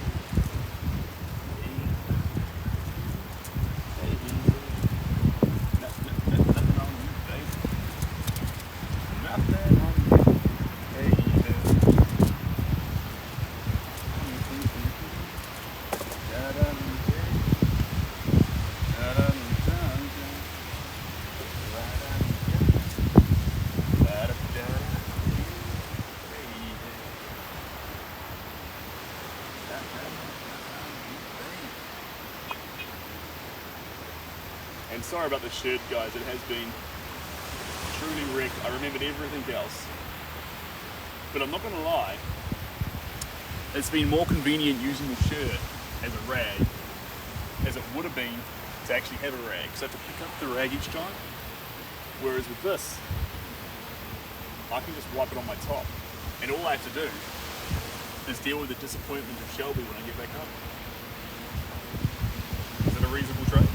And sorry about the shirt, guys, it has been truly wrecked. I remembered everything else. But I'm not going to lie, it's been more convenient using the shirt as a rag as it would have been to actually have a rag. So I have to pick up the rag each time. Whereas with this, I can just wipe it on my top. And all I have to do is deal with the disappointment of Shelby when I get back home. Is it a reasonable trade?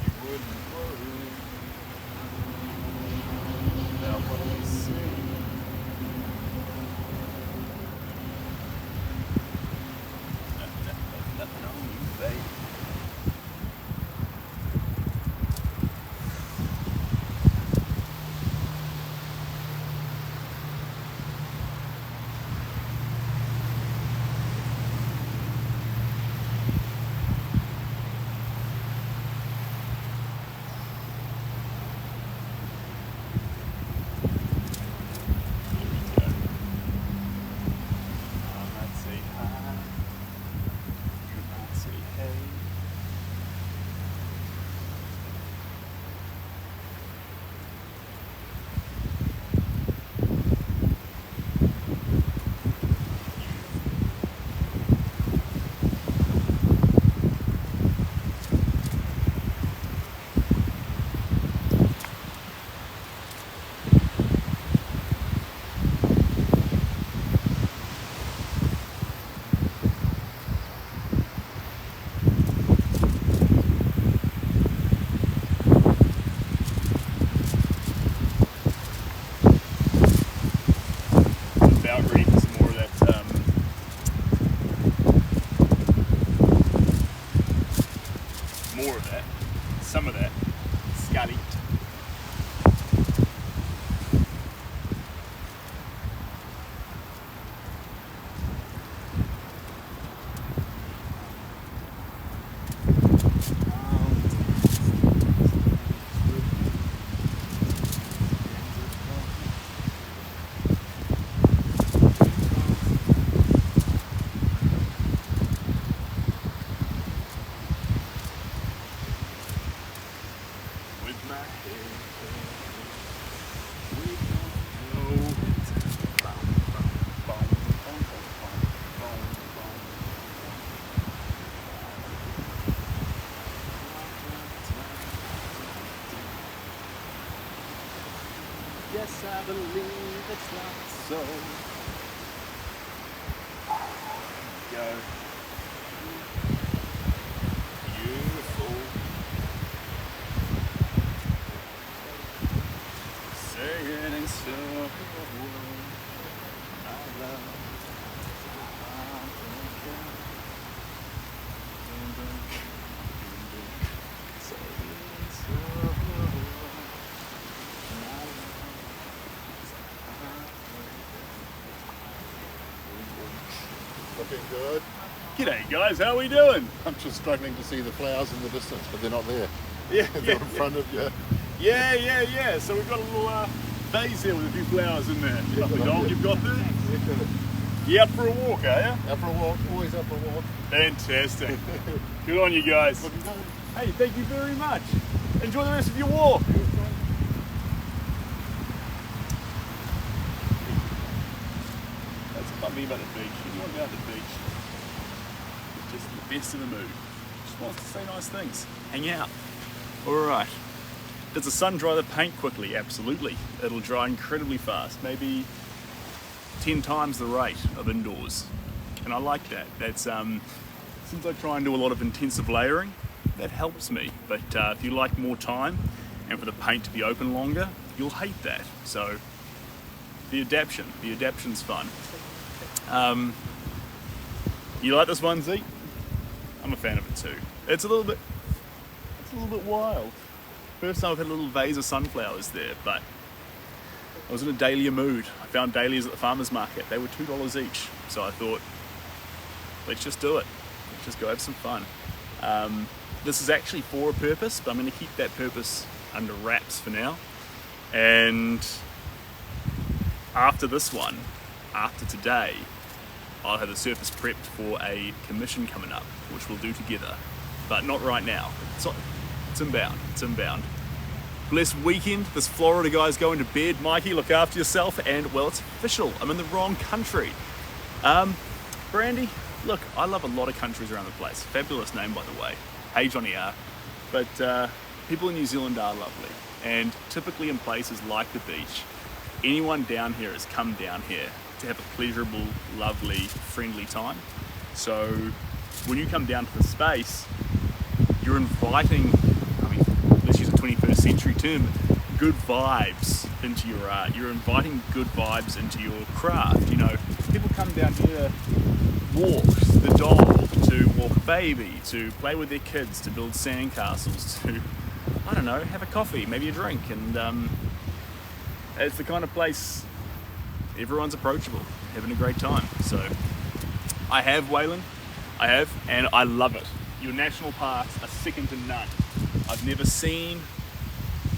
You wouldn't worry about what I say. Nothing on you, baby. More of that, some of that, Scotty. Yes, I believe it's not so. Go. Beautiful. Saying so. I love. Looking good. G'day guys, how are we doing? I'm just struggling to see the flowers in the distance, but they're not there. Yeah, They're in front of you. Yeah. So we've got a little vase here with a few flowers in there. Yeah, Lovely good dog idea. you've got there. Yeah, good. You out for a walk, are you? Out for a walk, always out for a walk. Fantastic. Good on you guys. Looking good. Hey, thank you very much. Enjoy the rest of your walk. That's what I mean about the beach. If you want to go to the beach, it's just the best of the mood. Just wants to say nice things. Hang out. Alright. Does the sun dry the paint quickly? Absolutely. It'll dry incredibly fast. Maybe 10 times the rate of indoors. And I like that. That's since I try and do a lot of intensive layering, that helps me. But if you like more time and for the paint to be open longer, you'll hate that. So the adaption's fun. You like this one, Z? I'm a fan of it too. It's a little bit wild. First time I've had a little vase of sunflowers there, but I was in a dahlia mood. I found dahlias at the farmer's market. They were $2 each. So I thought, let's just do it. Let's just go have some fun. This is actually for a purpose, but I'm going to keep that purpose under wraps for now. And after this one, after today, I'll have the surface prepped for a commission coming up, which we'll do together, but not right now. It's inbound. blessed weekend. This Florida guy's going to bed. Mikey, look after yourself. And well, it's official. I'm in the wrong country. Brandy, look, I love a lot of countries around the place. Fabulous name, by the way. Hey, Johnny R. But people in New Zealand are lovely. And typically in places like the beach, anyone down here has come down here to have a pleasurable, lovely, friendly time. So when you come down to the space, you're inviting, I mean, let's use a 21st century term, good vibes into your art. You're inviting good vibes into your craft. You know, people come down here to walk the dog, to walk a baby, to play with their kids, to build sandcastles, to, I don't know, have a coffee, maybe a drink. And it's the kind of place everyone's approachable, having a great time. So I have, Waylon, I have, and I love it. Your national parks are second to none. I've never seen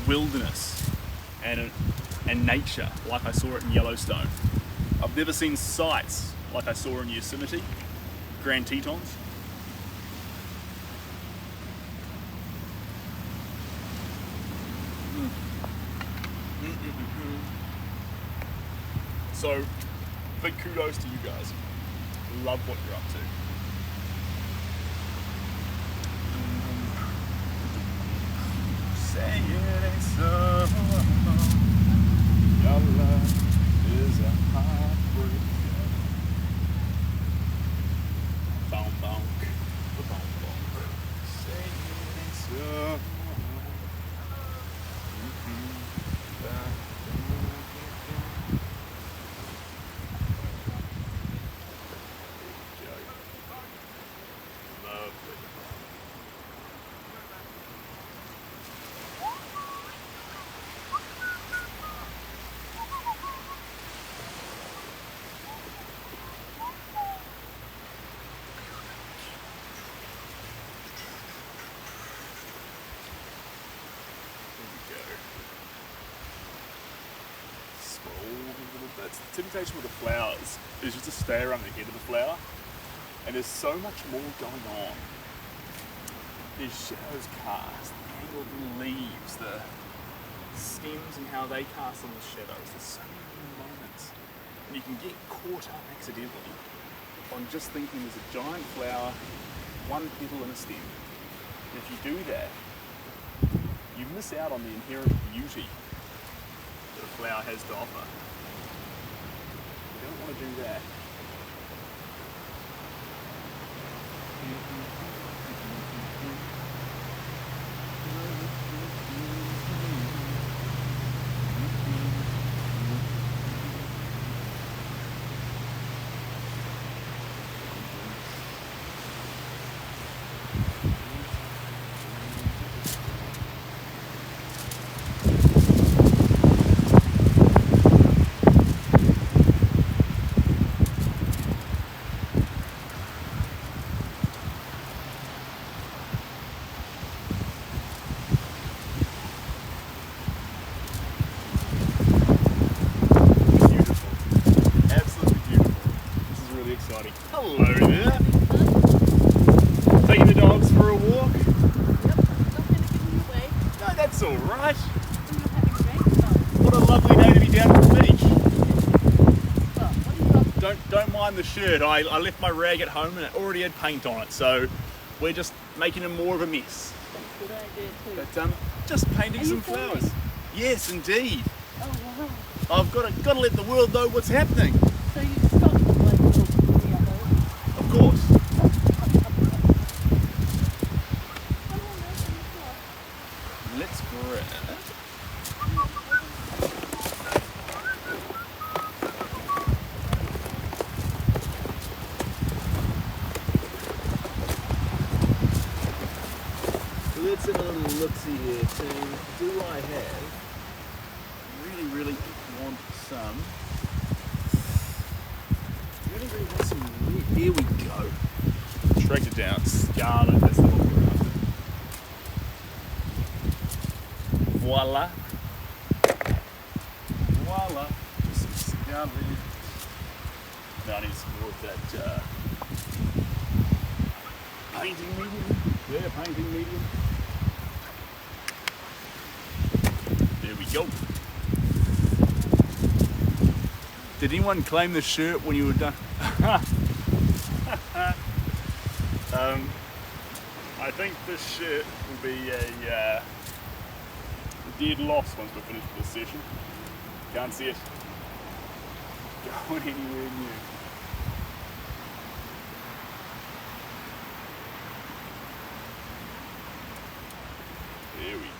wilderness and nature like I saw it in Yellowstone. I've never seen sights like I saw in Yosemite, Grand Tetons. So, big kudos to you guys. Love what you're up to. Say it ain't so. Your love is a heartbreak. Bonk, bonk, bonk, bonk. Say it ain't so. That's the temptation with the flowers, is just to stay around the head of the flower, and there's so much more going on. There's shadows cast, the angle of the leaves, the stems and how they cast on the shadows. There's so many moments, and you can get caught up accidentally on just thinking there's a giant flower, one petal and a stem. And if you do that, you miss out on the inherent beauty that a flower has to offer. You don't want to do that. Hello there. Taking the dogs for a walk? Yep, not going to give you away. No, that's all right. I'm not having a great time. What a lovely day to be down at the beach. Well, what are you up to? Don't mind the shirt. I left my rag at home and it already had paint on it, so we're just making it more of a mess. Good idea too. But just painting Are you some filming? flowers. Yes, indeed. Oh wow. I've got to let the world know what's happening. So you stopped like little together. Of course. Let's grab. Let's have a little look-see here team. Do I have? Really want some. Really want some red. Here we go. Tracked it down. Scarlet, that's the one we're after. Voila. Voila. Some scarlet. Now I need some more of that painting medium. Yeah, painting medium. go. Did anyone claim the shirt when you were done? I think this shirt will be a dead loss once we're finished with this session. Can't see it going anywhere near. There we go.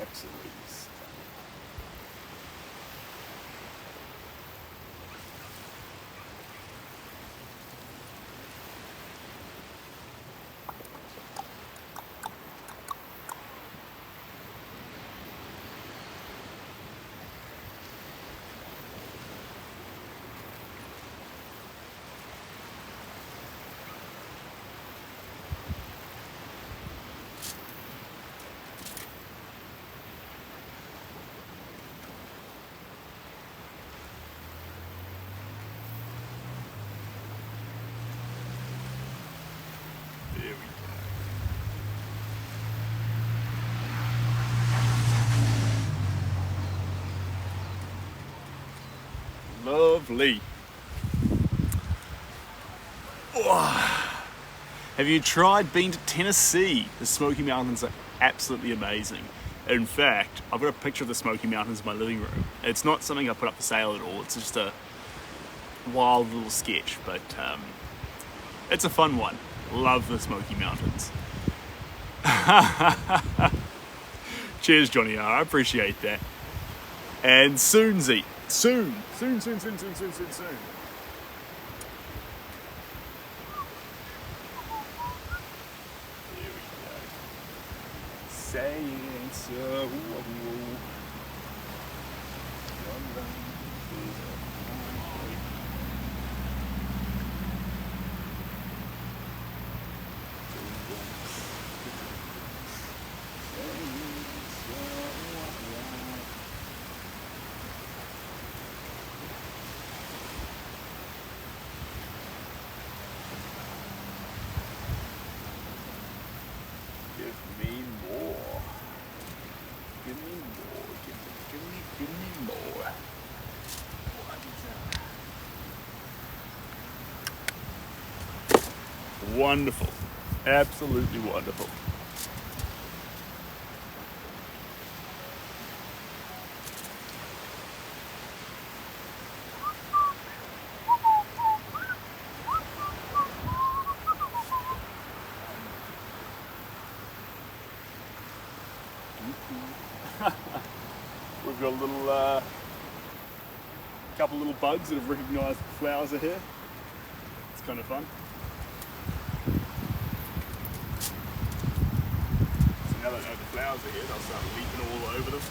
Absolutely stunning. There we go. Lovely. Oh. Have you tried being to Tennessee? The Smoky Mountains are absolutely amazing. In fact, I've got a picture of the Smoky Mountains in my living room. It's not something I put up for sale at all. It's just a wild little sketch, but it's a fun one. Love the Smoky Mountains. Cheers, Johnny R. I appreciate that. And soonsy. Soon. Soon. There we go. Saying so. Give me more. Give me more. Give me more. Wonderful. Absolutely wonderful. We've got a little, couple little bugs that have recognised the flowers are here. It's kind of fun. So now they know the flowers are here, they'll start leaping all over them.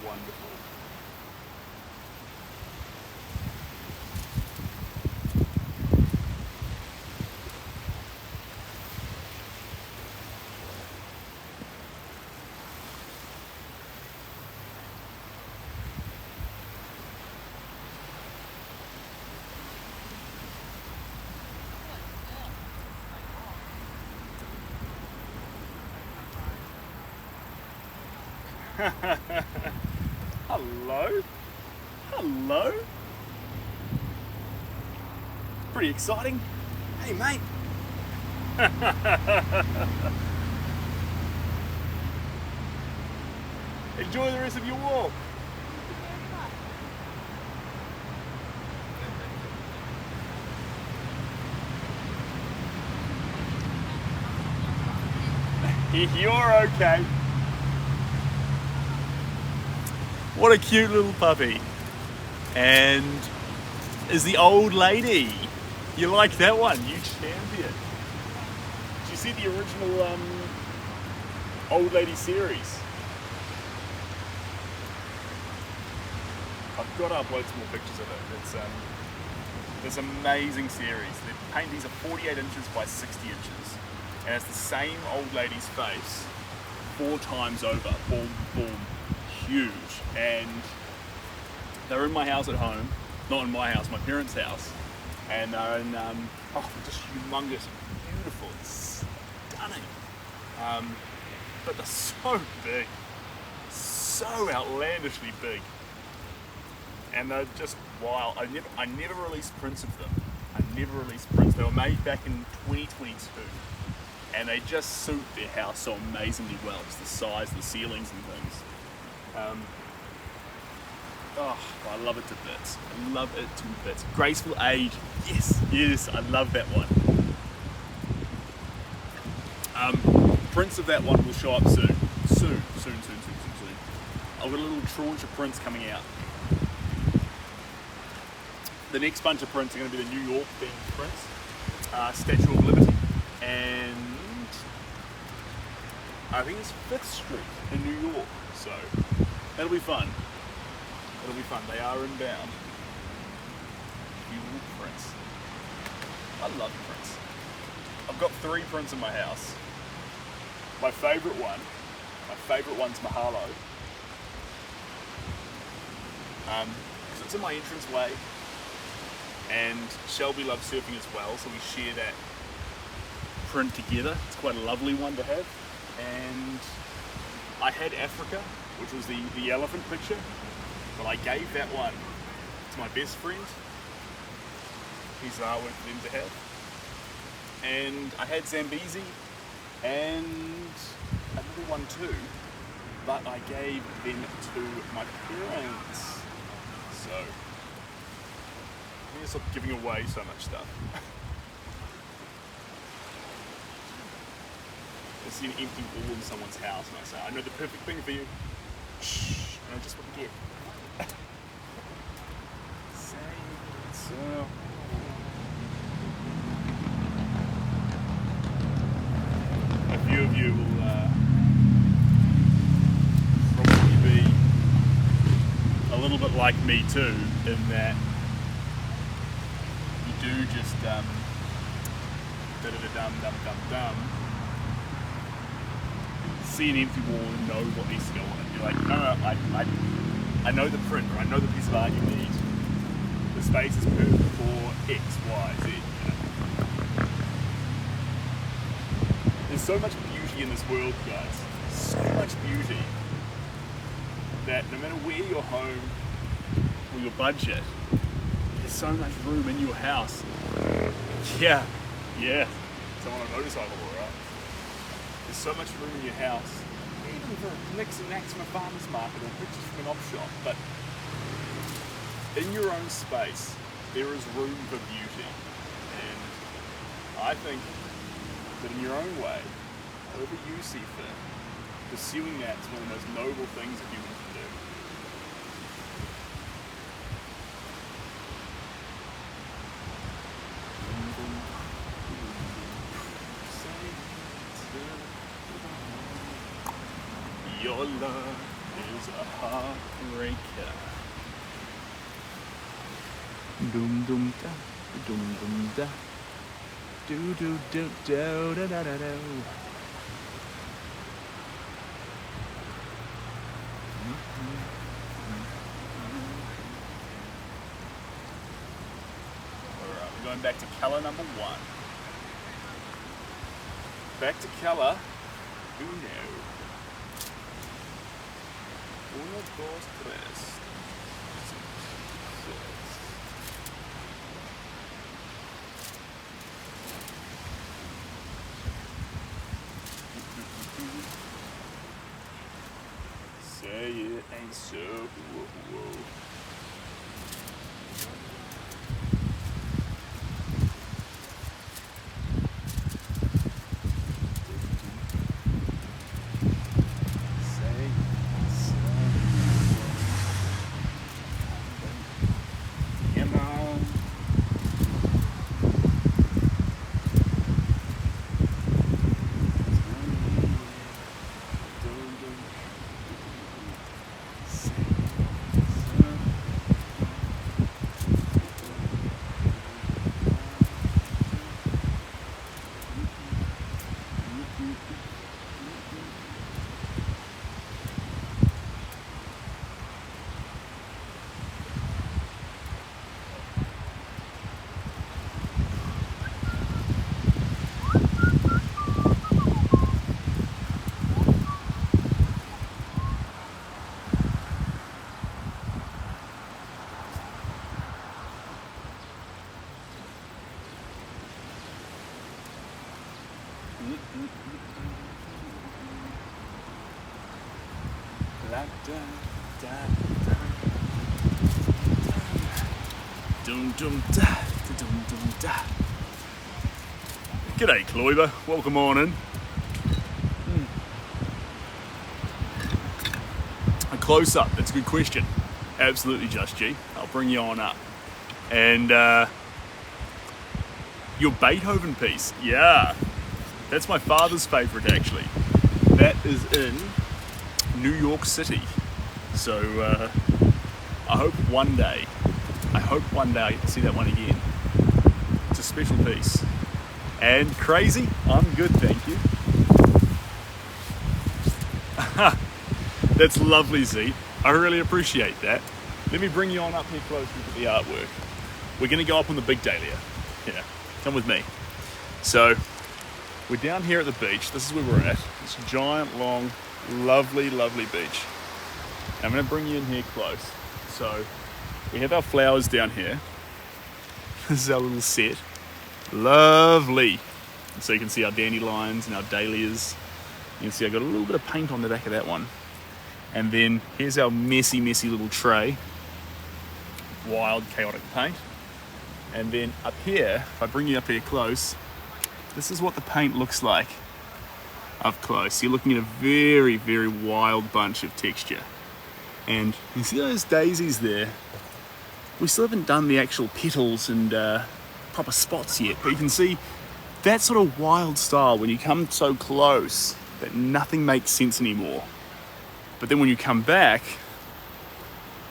Wonderful. Hello? Hello? Pretty exciting. Hey, mate. Enjoy the rest of your walk. You're okay. What a cute little puppy. And is the old lady. You like that one, you champion. Did you see the original old lady series? I've got to upload some more pictures of it. It's an amazing series. These are 48 inches by 60 inches. And it's the same old lady's face 4 times over. Boom, boom, huge. And they're in my house at home. Not in my house, my parents' house. And they're in, just humongous, beautiful, stunning. But they're so big. So outlandishly big. And they're just wild. I never released prints of them. They were made back in 2022. And they just suit their house so amazingly well. Just the size, the ceilings and things. I love it to bits. Graceful age. Yes, I love that one. Prints of that one will show up soon. Soon. I've got a little tranche of prints coming out. The next bunch of prints are going to be the New York themed prints, Statue of Liberty, and I think it's 5th Street in New York. So that'll be fun. They are inbound. Beautiful prints. I love prints. I've got 3 prints in my house. My favourite one's Mahalo. Because it's in my entranceway. And Shelby loves surfing as well, so we share that print together. It's quite a lovely one to have. And I had Africa, which was the elephant picture, but I gave that one to my best friend. He's the artwork for them to have. And I had Zambezi and another one too, but I gave them to my parents. So I'm gonna stop giving away so much stuff. I see an empty wall in someone's house and I say, I know the perfect thing for you. Shh, I know just what to get. So a few of you will probably be a little bit like me too, in that you do just dum-dum-dum-dum, see an empty wall and know what needs to go on it. You're like, no, I know the print, or I know the piece of art you need. The space is perfect for X, Y, Z. You know? There's so much beauty in this world, guys. So much beauty that no matter where your home or your budget, there's so much room in your house. Yeah. Someone on a motorcycle, alright. There's so much room in your house. Even for nicks and knacks from a farmer's market or pictures from an op shop, but in your own space, there is room for beauty. And I think that in your own way, however you see fit, pursuing that is one of the most noble things a human can do. Your love is a heartbreaker. Dum dum da, dum dum da, do do do do da da da do. Alright, we're going back to colour number 1. Back to colour. Uno. Uno, dos, tres. Say it ain't so. Whoa. La, da, da, da. Dum dum da, da, dum dum da. G'day, Cloyber. Welcome on in. A close up. That's a good question. Absolutely, Just G. I'll bring you on up. And your Beethoven piece, yeah, that's my father's favourite actually. That is in New York City. So I hope one day I get to see that one again. It's a special piece. And crazy, I'm good, thank you. That's lovely, Z. I really appreciate that. Let me bring you on up here close to the artwork. We're gonna go up on the big dahlia. Yeah, come with me. So, we're down here at the beach. This is where we're at. This giant, long, lovely, lovely beach. I'm gonna bring you in here close. So, we have our flowers down here. This is our little set. Lovely. So you can see our dandelions and our dahlias. You can see I got a little bit of paint on the back of that one. And then here's our messy, messy little tray. Wild, chaotic paint. And then up here, if I bring you up here close, this is what the paint looks like up close. You're looking at a very, very wild bunch of texture. And you see those daisies there? We still haven't done the actual petals and proper spots yet, but you can see that sort of wild style when you come so close that nothing makes sense anymore. But then when you come back,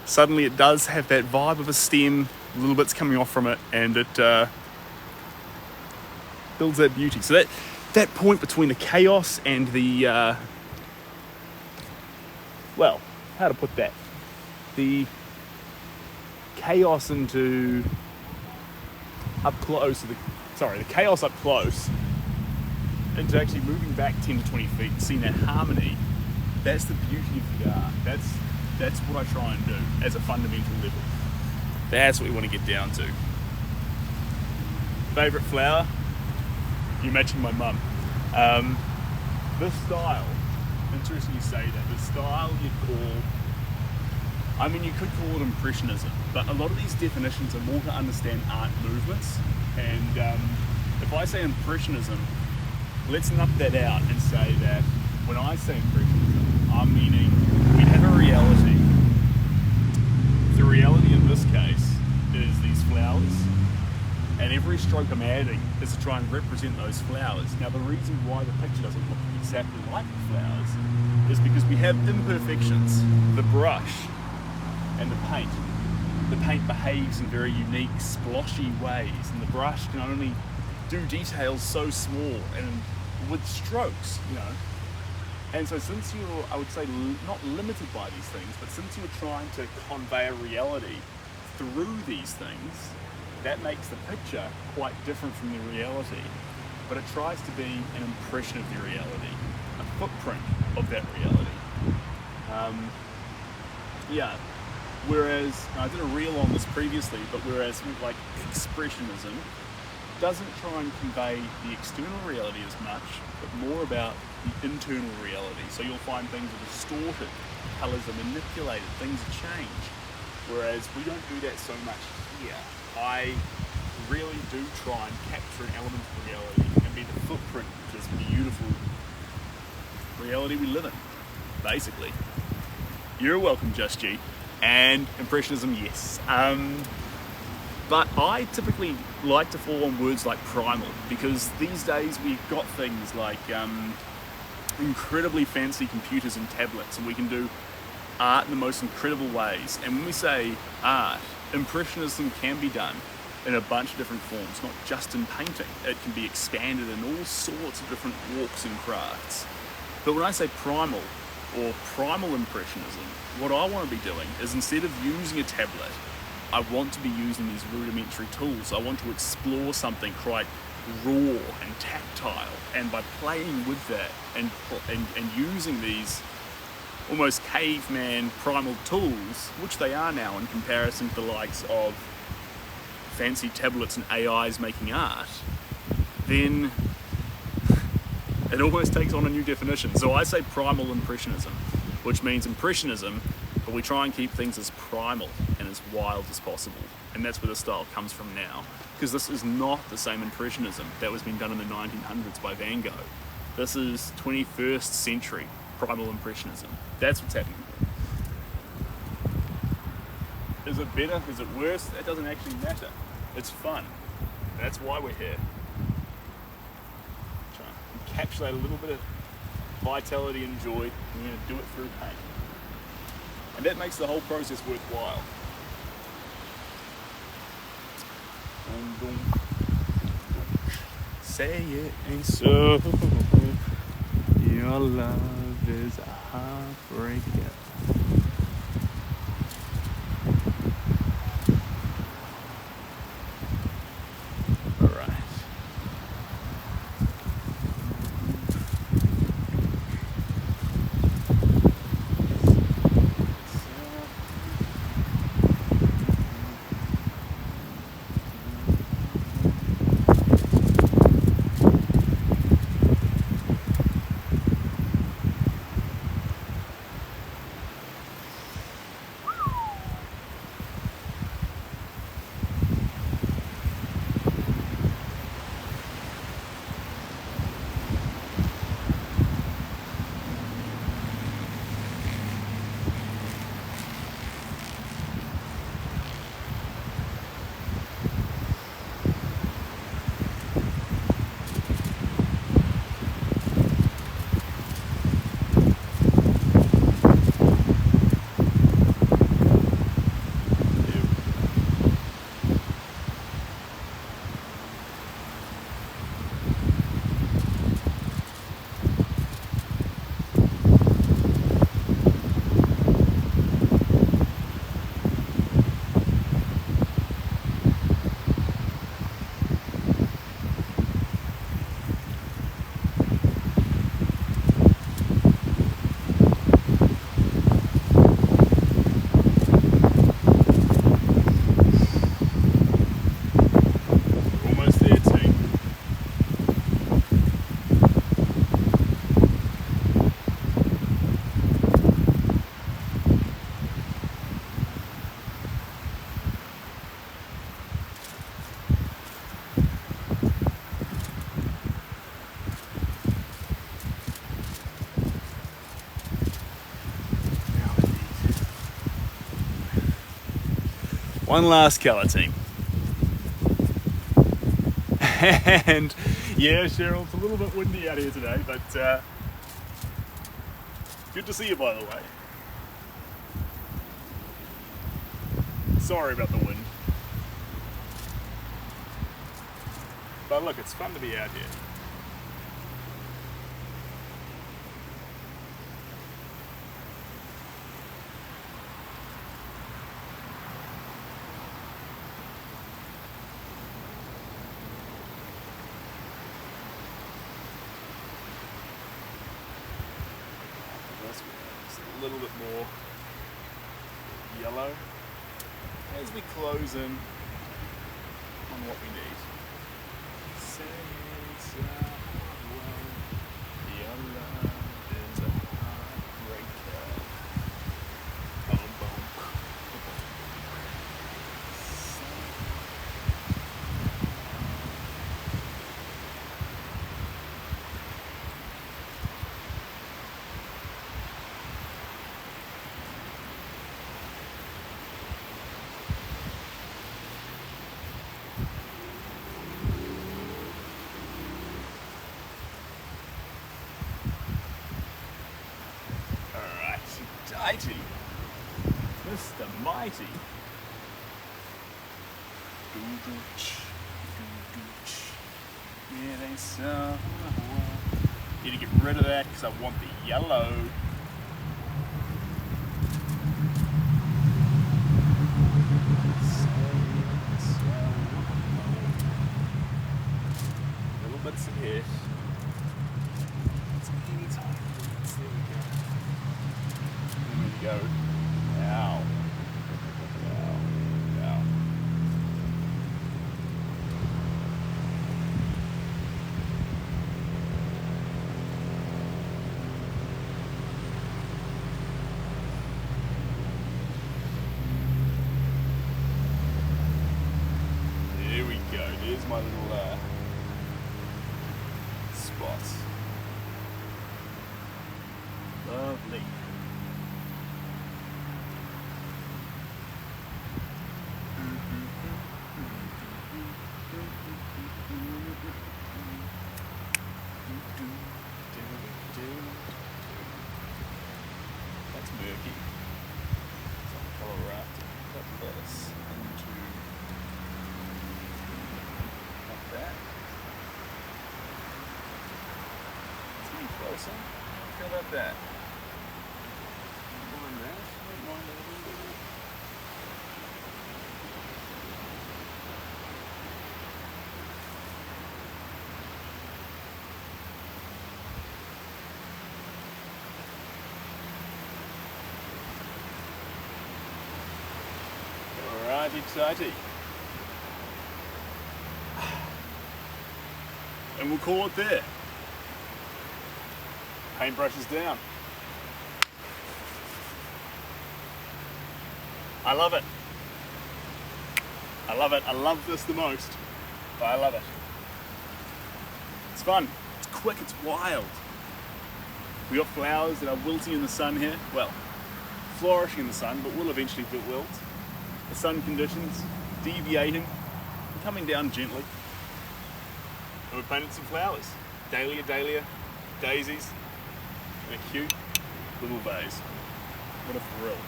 suddenly it does have that vibe of a stem, little bits coming off from it, and it builds that beauty. So that point between the chaos and the, well, how to put that? The chaos into up close, the chaos up close into actually moving back 10 to 20 feet and seeing that harmony. That's the beauty of the art. That's what I try and do as a fundamental level. That's what we want to get down to. Favourite flower? You're matching my mum. This style, interesting you say that, the style you'd call, I mean you could call it impressionism, but a lot of these definitions are more to understand art movements. And if I say impressionism, let's nut that out and say that when I say impressionism, I'm meaning we have a reality. The reality in this case is these flowers, and every stroke I'm adding is to try and represent those flowers. Now the reason why the picture doesn't look exactly like the flowers is because we have imperfections. The brush and the paint. The paint behaves in very unique, splotchy ways, and the brush can only do details so small and with strokes, you know. And so since you're, I would say, not limited by these things, but since you're trying to convey a reality through these things, that makes the picture quite different from the reality. But it tries to be an impression of the reality, a footprint of that reality. Yeah. Whereas, I did a reel on this previously, but whereas like expressionism doesn't try and convey the external reality as much, but more about the internal reality. So you'll find things are distorted, colours are manipulated, things change. Whereas we don't do that so much here. I really do try and capture an element of reality and be the footprint of this beautiful reality we live in, basically. You're welcome, Just G. And impressionism, yes. But I typically like to fall on words like primal, because these days we've got things like incredibly fancy computers and tablets, and we can do art in the most incredible ways. And when we say art, impressionism can be done in a bunch of different forms, not just in painting. It can be expanded in all sorts of different walks and crafts. But when I say primal, or primal impressionism, what I want to be doing is, instead of using a tablet, I want to be using these rudimentary tools. I want to explore something quite raw and tactile, and by playing with that and using these almost caveman primal tools, which they are now in comparison to the likes of fancy tablets and AIs making art, then It almost takes on a new definition. So I say primal impressionism, which means impressionism, but we try and keep things as primal and as wild as possible. And that's where the style comes from now. Because this is not the same impressionism that was being done in the 1900s by Van Gogh. This is 21st century primal impressionism. That's what's happening here. Is it better? Is it worse? That doesn't actually matter. It's fun. That's why we're here. Try and encapsulate a little bit of vitality and joy. We're going to do it through pain. And that makes the whole process worthwhile. Boom, boom. Say it ain't so. Your love is a heartbreaker. One last colour team. And yeah, Cheryl, it's a little bit windy out here today, but good to see you, by the way. Sorry about the wind. But look, it's fun to be out here. Just a little bit more yellow as we close in on what we need. Yellow is a heartbreaker. Boom, boom. Mighty, Mr. Mighty. Yeah, they so. Need to get rid of that because I want the yellow. Little bits in here. It's any time. There we go. Go. Now. Now. Here's my little spot. Lovely. That's murky. Some colour rafting. Got this into like that. It's getting closer. How about that? Don't mind that. Don't mind that a little bit. Righty-tighty. And we'll call it there. Paintbrushes down. I love it. I love it. I love this the most. But I love it. It's fun. It's quick. It's wild. We got flowers that are wilting in the sun here. Well, flourishing in the sun, but will eventually wilt. The sun conditions deviating, coming down gently. And we painted some flowers. Dahlia, daisies, and a cute little vase. What a thrill.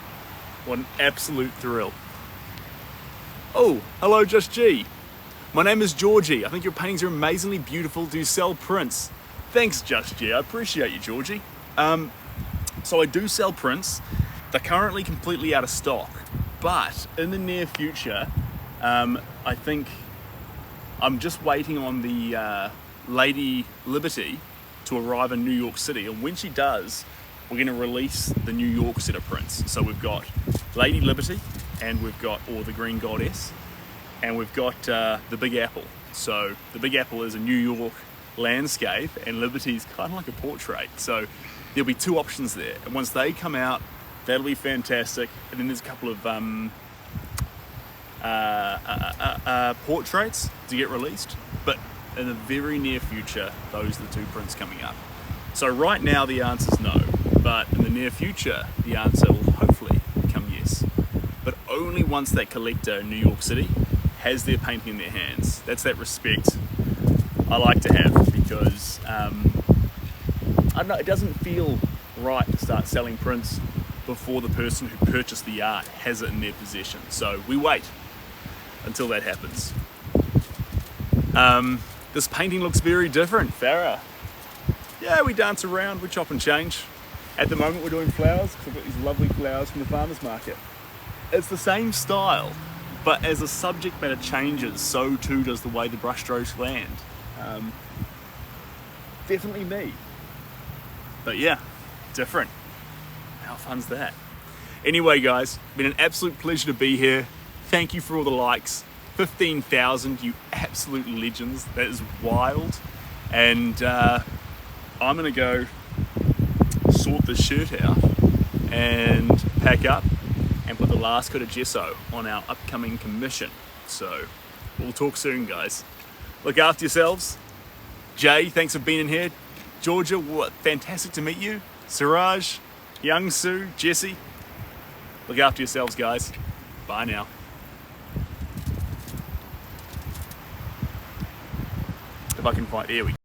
What an absolute thrill. Oh, hello Just G. My name is Georgie. I think your paintings are amazingly beautiful. Do you sell prints? Thanks Just G, I appreciate you Georgie. So I do sell prints. They're currently completely out of stock. But in the near future, I think I'm just waiting on the Lady Liberty to arrive in New York City. And when she does, we're going to release the New York set of prints. So we've got Lady Liberty, and we've got, or the Green Goddess, and we've got the Big Apple. So the Big Apple is a New York landscape, and Liberty's kind of like a portrait. So there'll be two options there. And once they come out, that'll be fantastic. And then there's a couple of portraits to get released. But in the very near future, those are the two prints coming up. So right now the answer's no. But in the near future, the answer will hopefully become yes. But only once that collector in New York City has their painting in their hands. That's that respect I like to have, because I don't know, it doesn't feel right to start selling prints before the person who purchased the art has it in their possession. So we wait until that happens. This painting looks very different, Farah. Yeah, we dance around, we chop and change. At the moment we're doing flowers, because I've got these lovely flowers from the farmer's market. It's the same style, but as the subject matter changes, so too does the way the brushstrokes land. Definitely me. But yeah, different. How fun's that? Anyway guys, been an absolute pleasure to be here. Thank you for all the likes. 15,000, you absolute legends. That is wild. And I'm gonna go sort this shirt out and pack up and put the last coat of gesso on our upcoming commission. So we'll talk soon guys. Look after yourselves. Jay, thanks for being in here. Georgia, what fantastic to meet you. Siraj, Young Sue, Jesse. Look after yourselves guys. Bye now. If I can find, there we go.